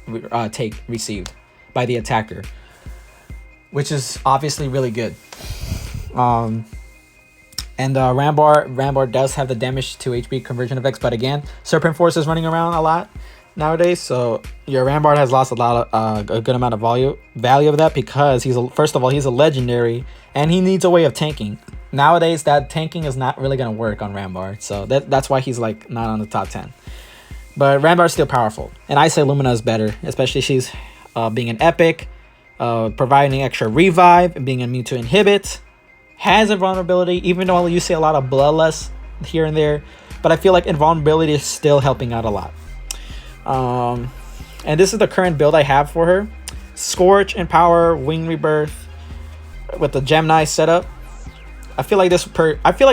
received by the attacker, which is obviously really good. And Rambard does have the damage to HP conversion effects, but again, Serpent Force is running around a lot nowadays, so your Rambard has lost a good amount of value of that, because first of all he's a legendary and he needs a way of tanking. Nowadays that tanking is not really gonna work on Rambard, so that's why he's like not on the top 10. But Rambard's still powerful, and I say Lumina is better, especially she's being an epic, providing extra revive and being immune to inhibit. Has invulnerability, even though you see a lot of bloodlust here and there, but I feel like invulnerability is still helping out a lot. And this is the current build I have for her: Scorch, Empower, Wing Rebirth with the Gemini setup. I feel like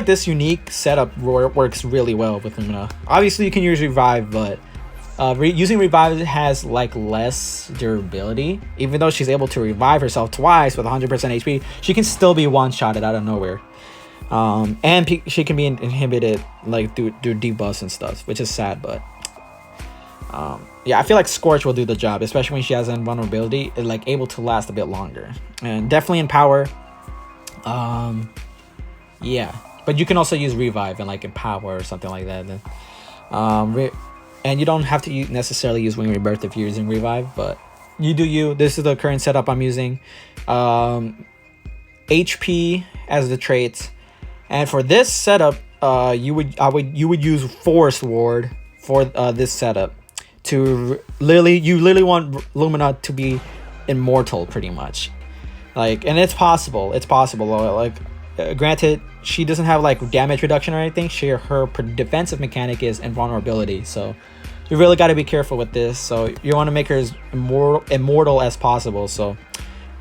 this unique setup works really well with Lumina. Obviously you can use Revive, but using Revive has like less durability. Even though she's able to revive herself twice with 100% HP, she can still be one-shotted out of nowhere. And she can be inhibited like through debuffs and stuff, which is sad, but yeah, I feel like Scorch will do the job, especially when she has invulnerability. It's like able to last a bit longer, and definitely Empower. Yeah, but you can also use Revive and like Empower or something like that. And you don't have to necessarily use Wing Rebirth if you're using Revive, but you do you. This is the current setup I'm using. HP as the trait, and for this setup, you would use Force Ward for this setup. You literally want Lumina to be immortal, pretty much. Like, and it's possible. Like, granted, she doesn't have like damage reduction or anything. Her defensive mechanic is invulnerability, so you really got to be careful with this. So you want to make her as immortal as possible. So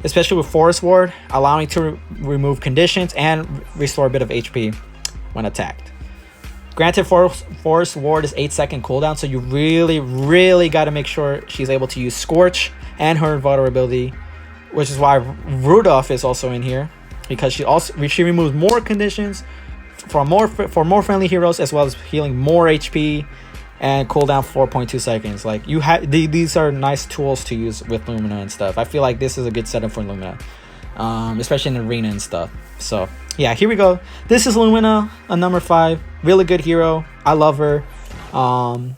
especially with Force Ward, allowing to remove conditions and restore a bit of HP. when attacked. Granted, Force Ward is 8-second cooldown, so you really got to make sure she's able to use Scorch and her vulnerability, which is why Rudolph is also in here, because she removes more conditions for more friendly heroes, as well as healing more HP and cooldown 4.2 seconds. Like, these are nice tools to use with Lumina and stuff. I feel like this is a good setup for Lumina, especially in arena and stuff. So yeah, here we go. This is Lumina, a number 5. Really good hero. I love her. And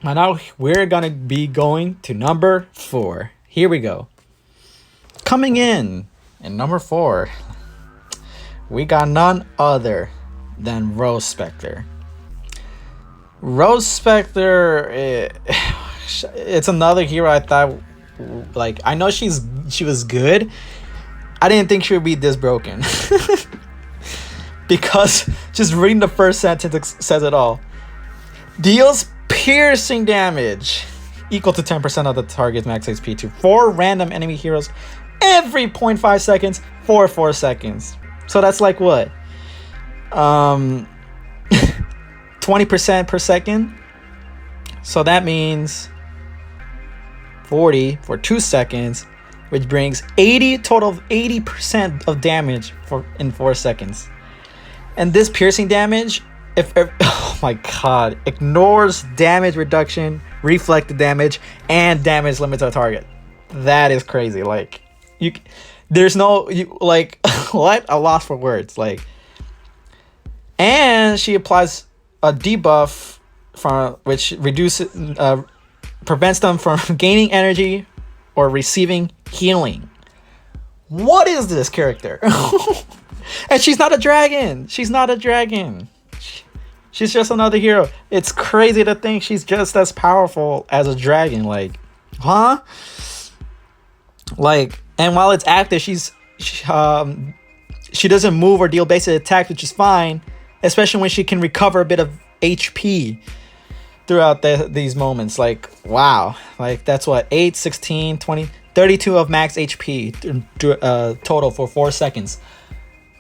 now we're gonna be going to number 4. Here we go. Coming in number 4, we got none other than Rosespecter. Rosespecter, it's another hero I thought, like, I know she was good. I didn't think she would be this broken. Because just reading the first sentence says it all. Deals piercing damage equal to 10% of the target's max HP to 4 random enemy heroes every 0.5 seconds for 4 seconds. So that's like what? 20% per second. So that means 40 for 2 seconds, which brings 80% of damage in 4 seconds. And this piercing damage, oh my god, ignores damage reduction, reflected damage, and damage limit to the target. That is crazy. Like, there's no, like, what? A loss for words. Like, and she applies a debuff which prevents them from gaining energy or receiving healing. What is this character? And she's not a dragon. She's just another hero. It's crazy to think she's just as powerful as a dragon. Like, huh? Like, and while it's active, she doesn't move or deal basic attacks, which is fine, especially when she can recover a bit of HP throughout these moments. Like, wow. Like, that's what, 8, 16, 20, 32 of max HP total for 4 seconds.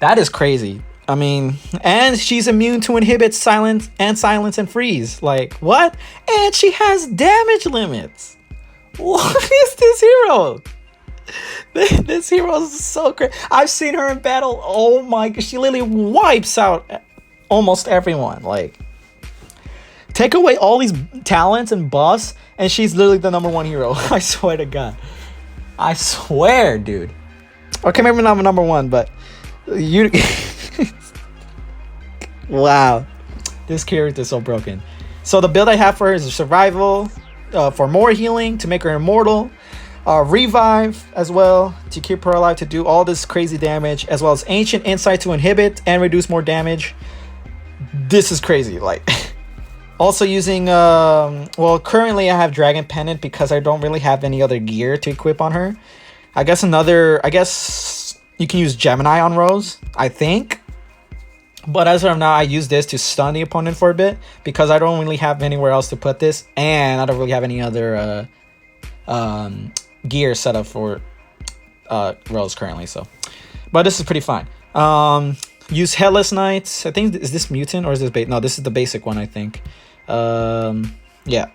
That is crazy. I mean, and she's immune to inhibit, silence, and freeze. Like, what? And she has damage limits. What is this hero? This hero is so great. I've seen her in battle. Oh my god, she literally wipes out almost everyone. Like, take away all these talents and buffs, and she's literally the number 1 hero. I swear to god. I swear, dude. Okay, maybe not number 1, but you. Wow, this character is so broken. So the build I have for her is a survival, for more healing to make her immortal, revive as well to keep her alive to do all this crazy damage, as well as ancient insight to inhibit and reduce more damage. This is crazy. Like, also using well, currently I have Dragon Pendant because I don't really have any other gear to equip on her. I guess you can use Gemini on Rose, I think. But as of now, I use this to stun the opponent for a bit because I don't really have anywhere else to put this, and I don't really have any other gear set up for Rose currently. So, but this is pretty fine. Use Headless Knights. I think, is this mutant or is this no? This is the basic one, I think. Yeah.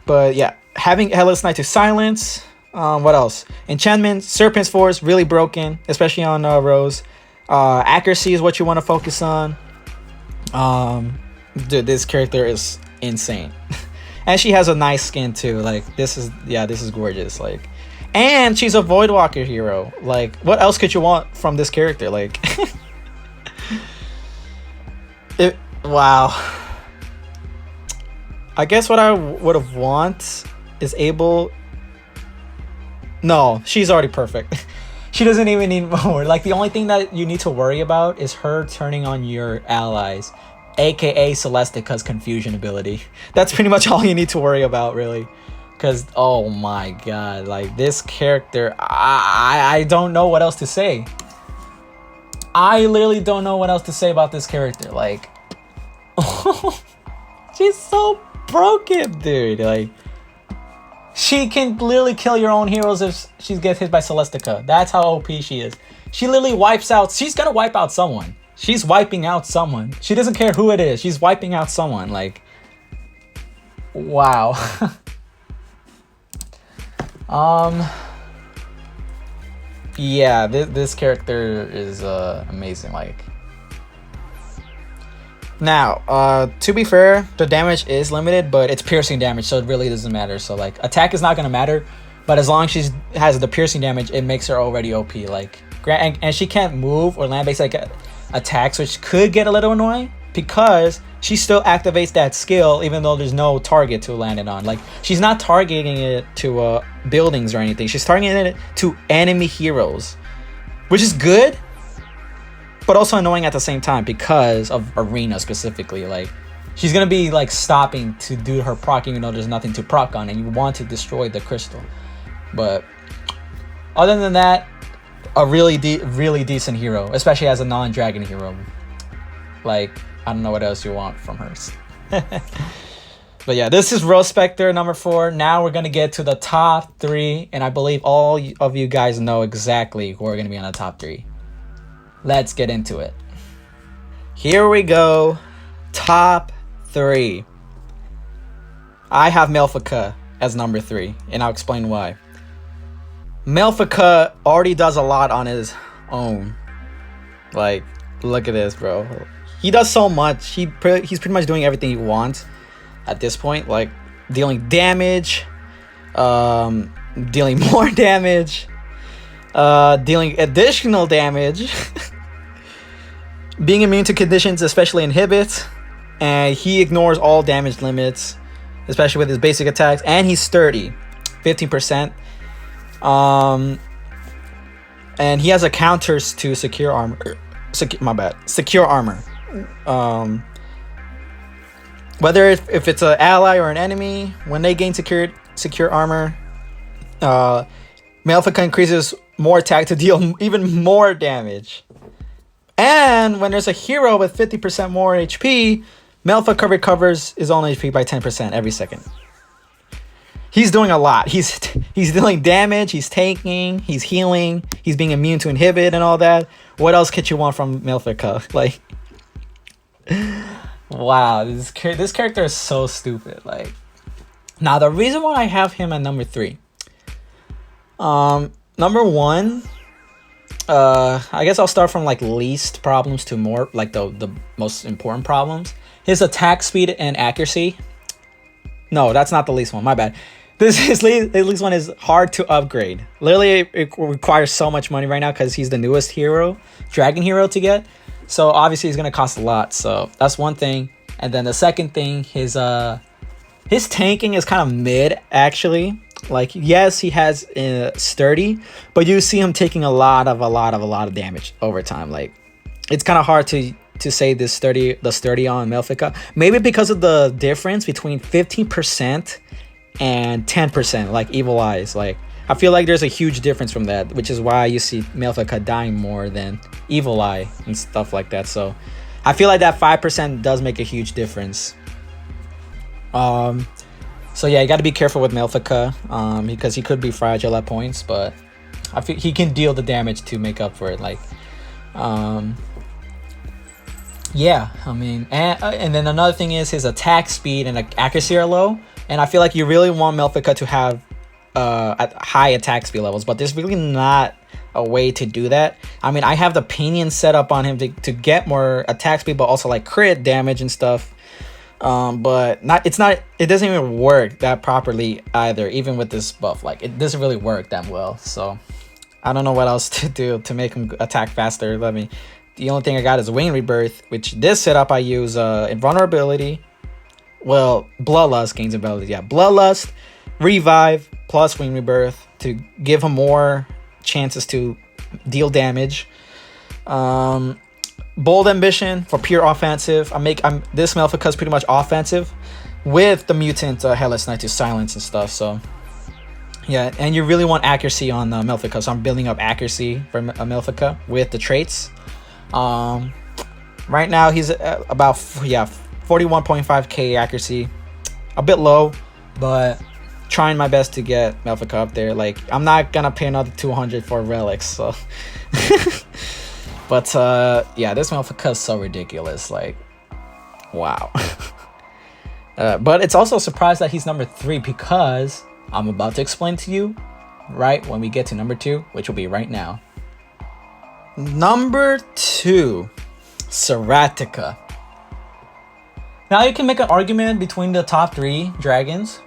But yeah, having Headless Knight to silence. What else? Enchantment, Serpent's Force, really broken, especially on Rose. Accuracy is what you want to focus on. Dude, this character is insane. And she has a nice skin too. Like, this is gorgeous. Like, and she's a Voidwalker hero. Like, what else could you want from this character? Like, wow. I guess what I would have want is no, she's already perfect. She doesn't even need more. Like, the only thing that you need to worry about is her turning on your allies, aka Celestica's confusion ability. That's pretty much all you need to worry about, really. Because, oh my god, like, this character, I don't know what else to say. I literally don't know what else to say about this character. Like, she's so broken, dude. Like, she can literally kill your own heroes if she gets hit by Celestica. That's how OP she is. She literally wipes out. She's gonna wipe out someone. She's wiping out someone. She doesn't care who it is. She's wiping out someone. Like, wow. Yeah, this character is amazing. Like, now, to be fair, the damage is limited, but it's piercing damage, so it really doesn't matter. So like, attack is not gonna matter, but as long as she has the piercing damage, it makes her already OP. Like, and she can't move or land based like attacks, which could get a little annoying because she still activates that skill even though there's no target to land it on. Like, she's not targeting it to buildings or anything. She's targeting it to enemy heroes, which is good, but also annoying at the same time because of Arena specifically. Like, she's gonna be like stopping to do her proc even though there's nothing to proc on and you want to destroy the crystal. But other than that, a really decent hero, especially as a non-dragon hero. Like, I don't know what else you want from her. But yeah, this is Rosespecter number 4. Now we're gonna get to the top 3, and I believe all of you guys know exactly who are gonna be on the top 3. Let's get into it. Here we go. Top 3. I have Malefica as number 3, and I'll explain why. Malefica already does a lot on his own. Like, look at this, bro. He does so much. He's pretty much doing everything he wants at this point. Like, dealing damage, dealing more damage, dealing additional damage, being immune to conditions, especially inhibits, and he ignores all damage limits, especially with his basic attacks, and he's sturdy, 15%. And he has a counters to secure armor. Secure armor. Whether if it's an ally or an enemy, when they gain secure armor, Malefica increases more attack to deal even more damage. And when there's a hero with 50% more HP, Malefica recovers his own HP by 10% every second. He's doing a lot. He's dealing damage, he's tanking, he's healing, he's being immune to inhibit and all that. What else could you want from Malefica? Like, wow, this character is so stupid. Like, now the reason why I have him at number 3. Number 1, I guess I'll start from like least problems to more like the most important problems. His attack speed and accuracy. No, that's not the least one. My bad. His least one is hard to upgrade. Literally, it requires so much money right now because he's the newest hero, dragon hero to get. So obviously, he's gonna cost a lot. So that's one thing. And then the second thing, his tanking is kind of mid actually. Like, yes, he has sturdy, but you see him taking a lot of damage over time. Like, it's kind of hard to say the sturdy on Malefica. Maybe because of the difference between 15% and 10%, like Evil Eyes. Like, I feel like there's a huge difference from that, which is why you see Malefica dying more than Evil Eye and stuff like that. So I feel like that 5% does make a huge difference. So yeah, you got to be careful with Malefica, because he could be fragile at points, but I feel he can deal the damage to make up for it. Like, yeah, I mean, and then another thing is his attack speed and accuracy are low, and I feel like you really want Malefica to have at high attack speed levels, but there's really not a way to do that. I mean, I have the pinion set up on him to get more attack speed, but also like crit damage and stuff. But it doesn't even work that properly either, even with this buff. Like, it doesn't really work that well. So I don't know what else to do to make him attack faster. The only thing I got is Wing Rebirth, which this setup I use Invulnerability. Well, Bloodlust gains ability. Yeah, Bloodlust, Revive, plus Wing Rebirth to give him more chances to deal damage. Bold Ambition for pure offensive. This Malefica is pretty much offensive with the mutant Hellish Knight to silence and stuff. So yeah, and you really want accuracy on Malefica, so I'm building up accuracy for Malefica with the traits. Right now he's about 41.5k accuracy, a bit low, but trying my best to get Malefica up there. Like, I'm not gonna pay another 200 for relics, so But yeah, this Malefica is so ridiculous. Like, wow. But it's also a surprise that he's number 3 because I'm about to explain to you right when we get to number 2, which will be right now. Number 2, Celestica. Now you can make an argument between the top 3 dragons.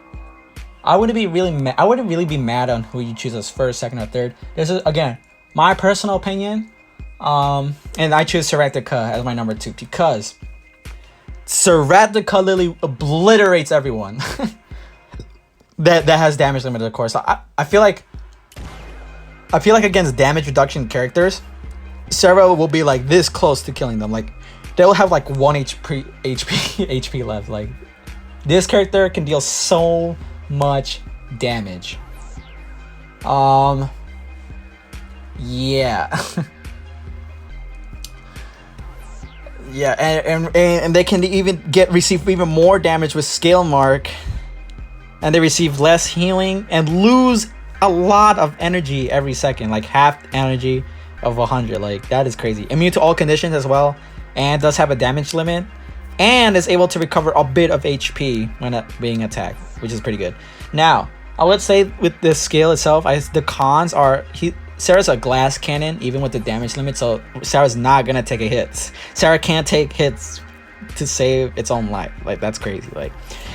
I wouldn't really be mad on who you choose as first, second, or third. This is again my personal opinion. And I choose Celestica as my number 2 because Celestica literally obliterates everyone that has damage limit, of course. So I feel like against damage reduction characters, Sarah will be like this close to killing them. Like they will have like 1 HP left. Like this character can deal so much damage. Yeah. Yeah, and they can even receive even more damage with Scale Mark, and they receive less healing and lose a lot of energy every second, like half energy of 100. Like that is crazy. Immune to all conditions as well, and does have a damage limit, and is able to recover a bit of HP when being attacked, which is pretty good. Now, I would say with the scale itself, the cons are Sarah's a glass cannon, even with the damage limit, so Sarah's not gonna take a hit. Sarah can't take hits to save its own life. Like that's crazy. Like,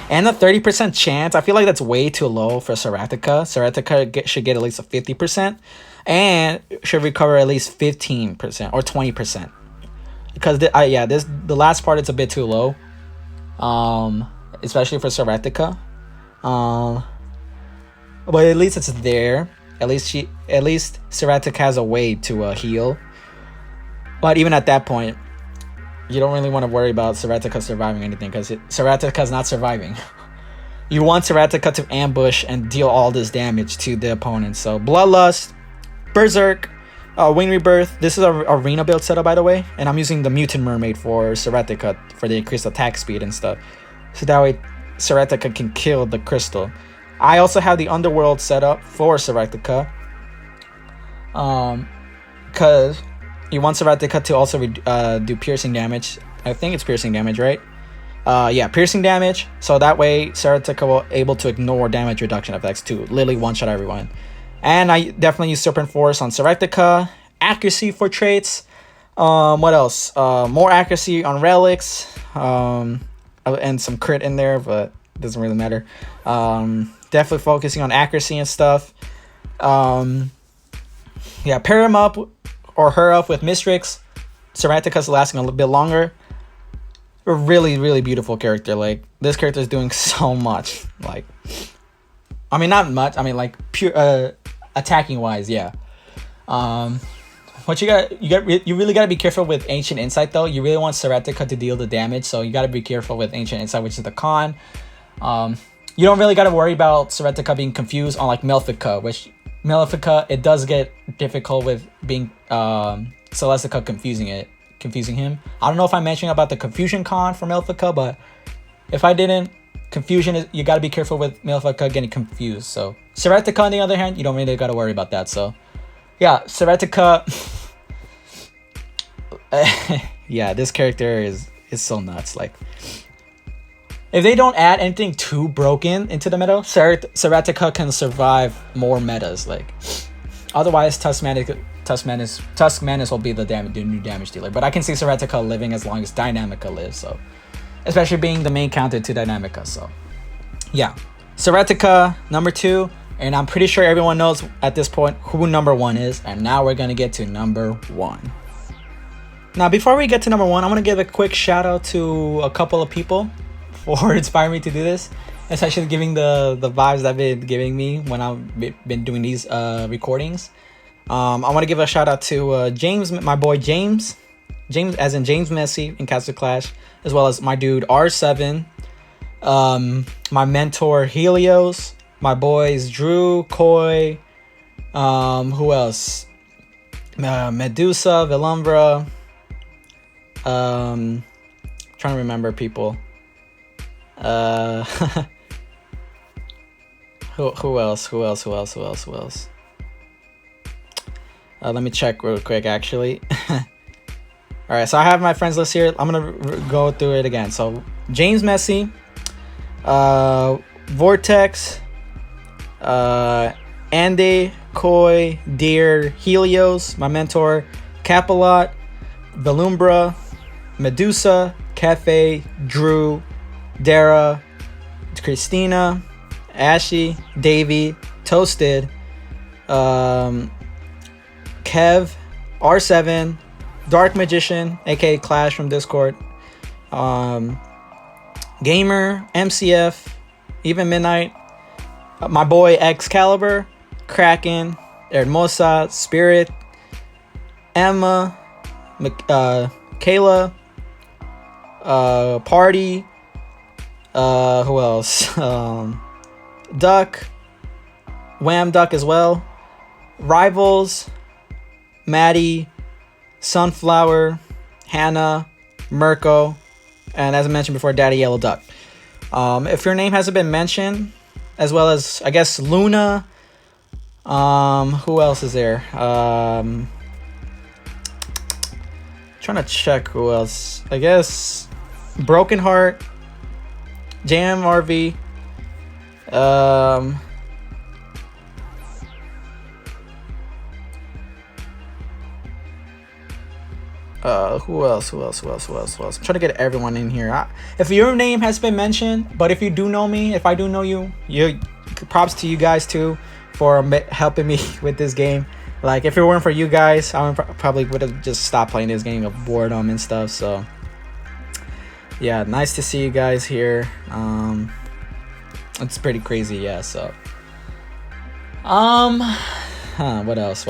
and a 30% chance, I feel like that's way too low for Celestica. Celestica should get at least a 50%, and should recover at least 15% or 20%. Because the last part it's a bit too low, especially for Celestica. But at least it's there. At least Celestica has a way to heal. But even at that point, you don't really want to worry about Celestica surviving anything because Celestica is not surviving. You want Celestica to ambush and deal all this damage to the opponent. So Bloodlust, Berserk, Wing Rebirth. This is a arena build setup, by the way, and I'm using the Mutant Mermaid for Celestica for the increased attack speed and stuff. So that way Celestica can kill the crystal. I also have the Underworld set up for Celestica. Because you want Celestica to also do piercing damage. I think it's piercing damage, right? Yeah, piercing damage. So that way Celestica will able to ignore damage reduction effects to literally one-shot everyone. And I definitely use Serpent Force on Celestica. Accuracy for traits. What else? More accuracy on relics. And some crit in there, but it doesn't really matter. Definitely focusing on accuracy and stuff. Yeah, pair him up or her up with Mystrix. Celestica's lasting a little bit longer. A really, really beautiful character. Like this character is doing so much. Like, I mean, not much. I mean, like pure attacking wise, yeah. What you really gotta be careful with Ancient Insight though. You really want Celestica to deal the damage, so you gotta be careful with Ancient Insight, which is the con. You don't really gotta worry about Celestica being confused on like Malefica, which Malefica it does get difficult with being Celestica confusing him. I don't know if I mentioned about the confusion con for Malefica, but if I didn't, confusion is you gotta be careful with Malefica getting confused. So Celestica on the other hand, you don't really gotta worry about that. So yeah, Celestica. Yeah, this character is so nuts. Like, if they don't add anything too broken into the meta, Celestica can survive more metas. Like, otherwise, Tusk Menace will be the new damage dealer. But I can see Celestica living as long as Dynamica lives. So, especially being the main counter to Dynamica. So, yeah, Celestica number 2, and I'm pretty sure everyone knows at this point who number 1 is. And now we're gonna get to number 1. Now, before we get to number 1, I'm gonna give a quick shout out to a couple of people for inspiring me to do this, especially giving the vibes that been giving me when I've been doing these recordings. I want to give a shout out to James, my boy James as in James Messi in Castle Clash, as well as my dude R7, my mentor Helios, my boys Drew, Koi, who else? Medusa, Velumbra. Trying to remember people. Who else? Let me check real quick, actually. All right, so I have my friends list here. I'm gonna go through it again. So James Messi, Vortex, Andy, Koi, Deer, Helios, my mentor, Capalot, Velumbra, Medusa, Cafe, Drew, Dara, Christina, Ashy, Davey, Toasted, Kev, R7, Dark Magician, aka Clash from Discord, Gamer, MCF, Even Midnight, my boy Excalibur, Kraken, Hermosa, Spirit, Emma, Kayla, Party, who else? Duck, Wham Duck as well, Rivals, Maddie, Sunflower, Hannah, Mirko, and as I mentioned before, Daddy Yellow Duck. If your name hasn't been mentioned, as well as I guess Luna, who else is there? Trying to check who else. I guess Broken Heart, JMRV, who else? I'm trying to get everyone in here. If your name has been mentioned, but if you do know me, if I do know you, props to you guys too for helping me with this game. Like, if it weren't for you guys, I probably would have just stopped playing this game of boredom and stuff. So yeah, nice to see you guys here. It's pretty crazy, yeah. So what else?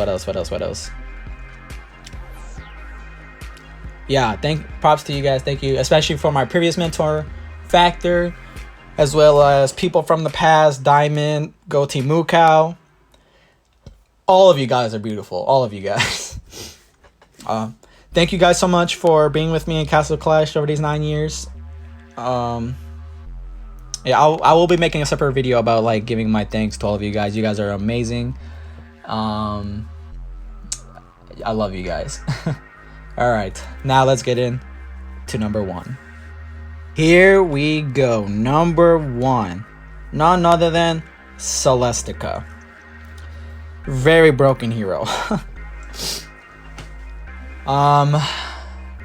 Yeah, props to you guys. Thank you, especially for my previous mentor, Factor, as well as people from the past, Diamond, Goatee Mukau. All of you guys are beautiful. All of you guys. Thank you guys so much for being with me in Castle Clash over these 9 years. Yeah, I will be making a separate video about like giving my thanks to all of you guys. You guys are amazing. I love you guys. All right, now let's get in to number 1. Here we go. Number 1, none other than Celestica. Very broken hero.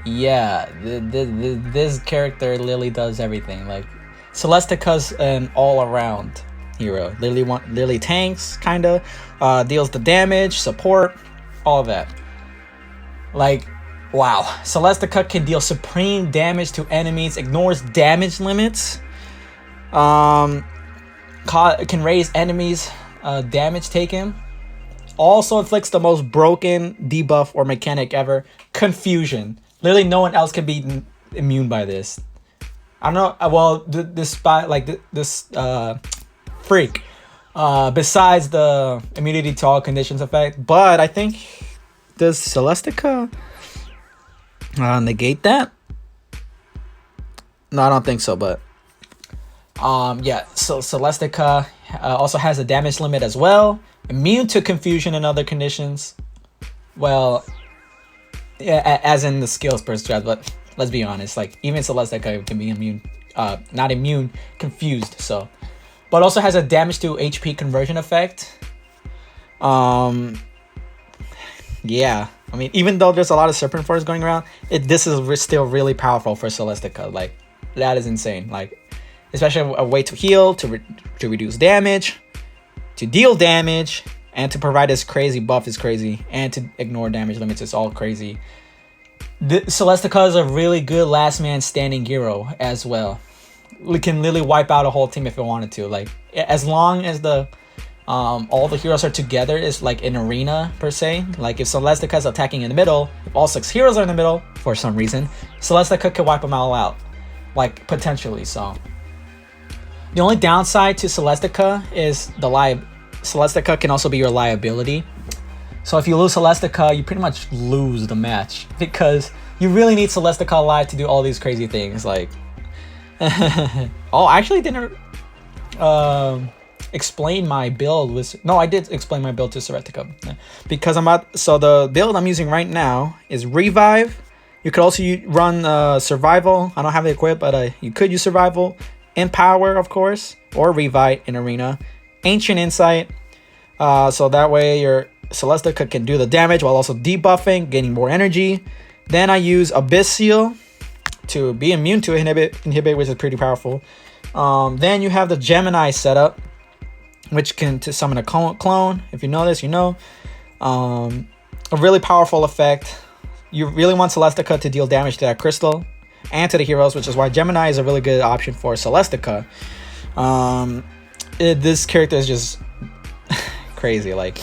Yeah, this character literally does everything. Like, Celestica's an all-around hero. Literally tanks, kinda, deals the damage, support, all of that. Like, wow, Celestica can deal supreme damage to enemies, ignores damage limits, can raise enemies' damage taken. Also inflicts the most broken debuff or mechanic ever, Confusion. Literally, no one else can be immune by this. I don't know. Well, this freak. Besides the immunity to all conditions effect, but I think, does Celestica negate that? No, I don't think so. But yeah. So Celestica also has a damage limit as well. Immune to confusion and other conditions. Well, yeah, as in the skills per strat, but let's be honest, like, even Celestica can be immune, not immune, confused. So, but also has a damage to HP conversion effect. Yeah, I mean, even though there's a lot of Serpent Force going around, this is still really powerful for Celestica. Like, that is insane. Like, especially a way to heal, to reduce damage, to deal damage, and to provide this crazy buff is crazy, and to ignore damage limits is all crazy. Celestica is a really good last man standing hero as well. We can literally wipe out a whole team if it wanted to. Like, as long as the all the heroes are together, is like an arena per se. Like, if Celestica is attacking in the middle, if all 6 heroes are in the middle for some reason, Celestica could wipe them all out, like, potentially. So the only downside to Celestica is Celestica can also be your liability. So if you lose Celestica, you pretty much lose the match, because you really need Celestica alive to do all these crazy things. Like, oh, I actually didn't explain my build with. No, I did explain my build to Celestica, because so the build I'm using right now is Revive, You could also run Survival. I don't have it equipped, but you could use Survival. Empower, of course, or Revite in Arena. Ancient Insight. So that way your Celestica can do the damage while also debuffing, gaining more energy. Then I use Abyss Seal to be immune to inhibit, which is pretty powerful. Then you have the Gemini setup, which can summon a clone. If you know this, you know. A really powerful effect. You really want Celestica to deal damage to that crystal and to the heroes, which is why Gemini is a really good option for Celestica. This character is just crazy. Like,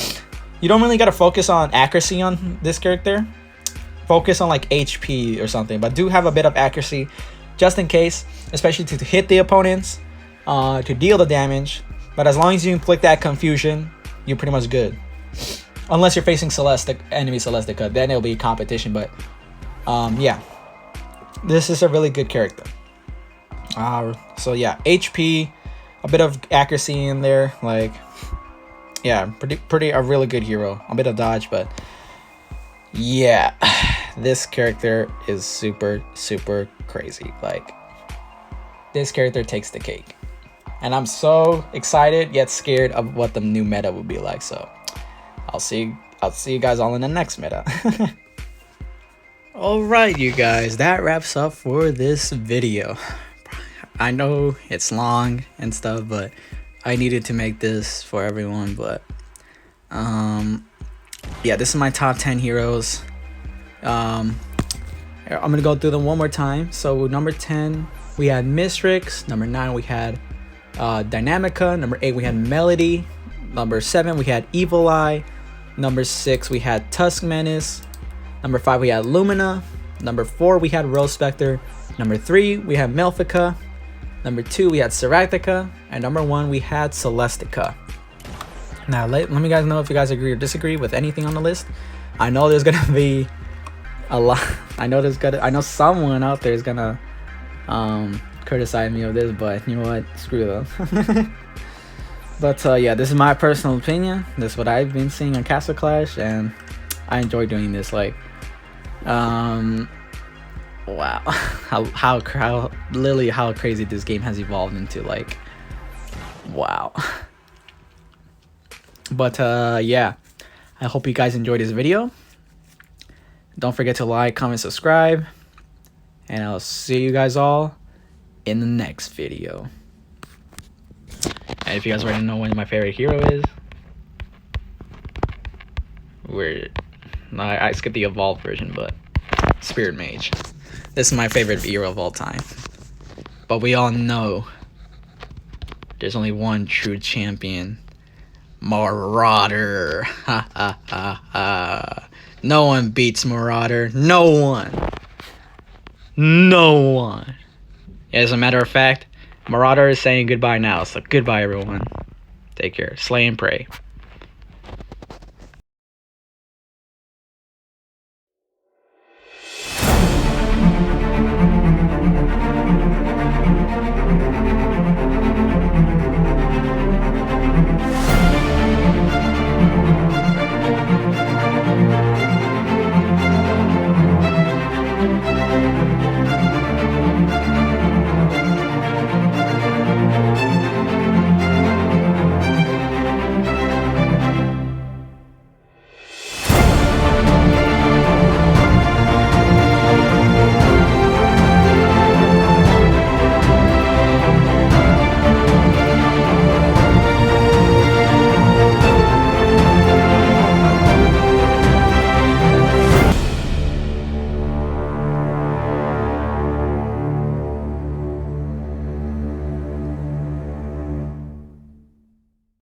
you don't really got to focus on accuracy on this character. Focus on like HP or something, but do have a bit of accuracy just in case, especially to hit the opponents, to deal the damage. But as long as you inflict that confusion, you're pretty much good. Unless you're facing enemy Celestica, then it'll be competition. But yeah, this is a really good character. So yeah, HP, a bit of accuracy in there. Like, yeah, pretty a really good hero. A bit of dodge, but yeah, this character is super crazy. Like, this character takes the cake, and I'm so excited yet scared of what the new meta will be like. So I'll see you guys all in the next meta. All right, you guys, that wraps up for this video. I know it's long and stuff, but I needed to make this for everyone. But yeah, this is my top 10 heroes. I'm gonna go through them one more time. So number 10 we had Mystrix. Number 9 we had Dynamica. Number 8 we had Melody. Number 7 we had Evil Eye. Number 6 we had Tusk Menace. Number 5 we had Lumina. Number 4 we had Rosespecter. Number 3 we had Malefica. Number 2 we had Celestica. And number 1 we had Celestica. Now let me guys know if you guys agree or disagree with anything on the list. I know there's gonna be a lot. I know someone out there is gonna criticize me of this, but you know what, screw them. But yeah, this is my personal opinion. This is what I've been seeing on Castle Clash, and I enjoy doing this. Like, wow, how crazy this game has evolved into. Like, wow. But yeah, I hope you guys enjoyed this video. Don't forget to like, comment, subscribe, and I'll see you guys all in the next video. And if you guys already know what my favorite hero is, I skipped the evolved version, but Spirit Mage. This is my favorite hero of all time. But we all know there's only one true champion. Marauder. Ha ha ha ha. No one beats Marauder. No one. No one. As a matter of fact, Marauder is saying goodbye now. So goodbye, everyone. Take care. Slay and pray.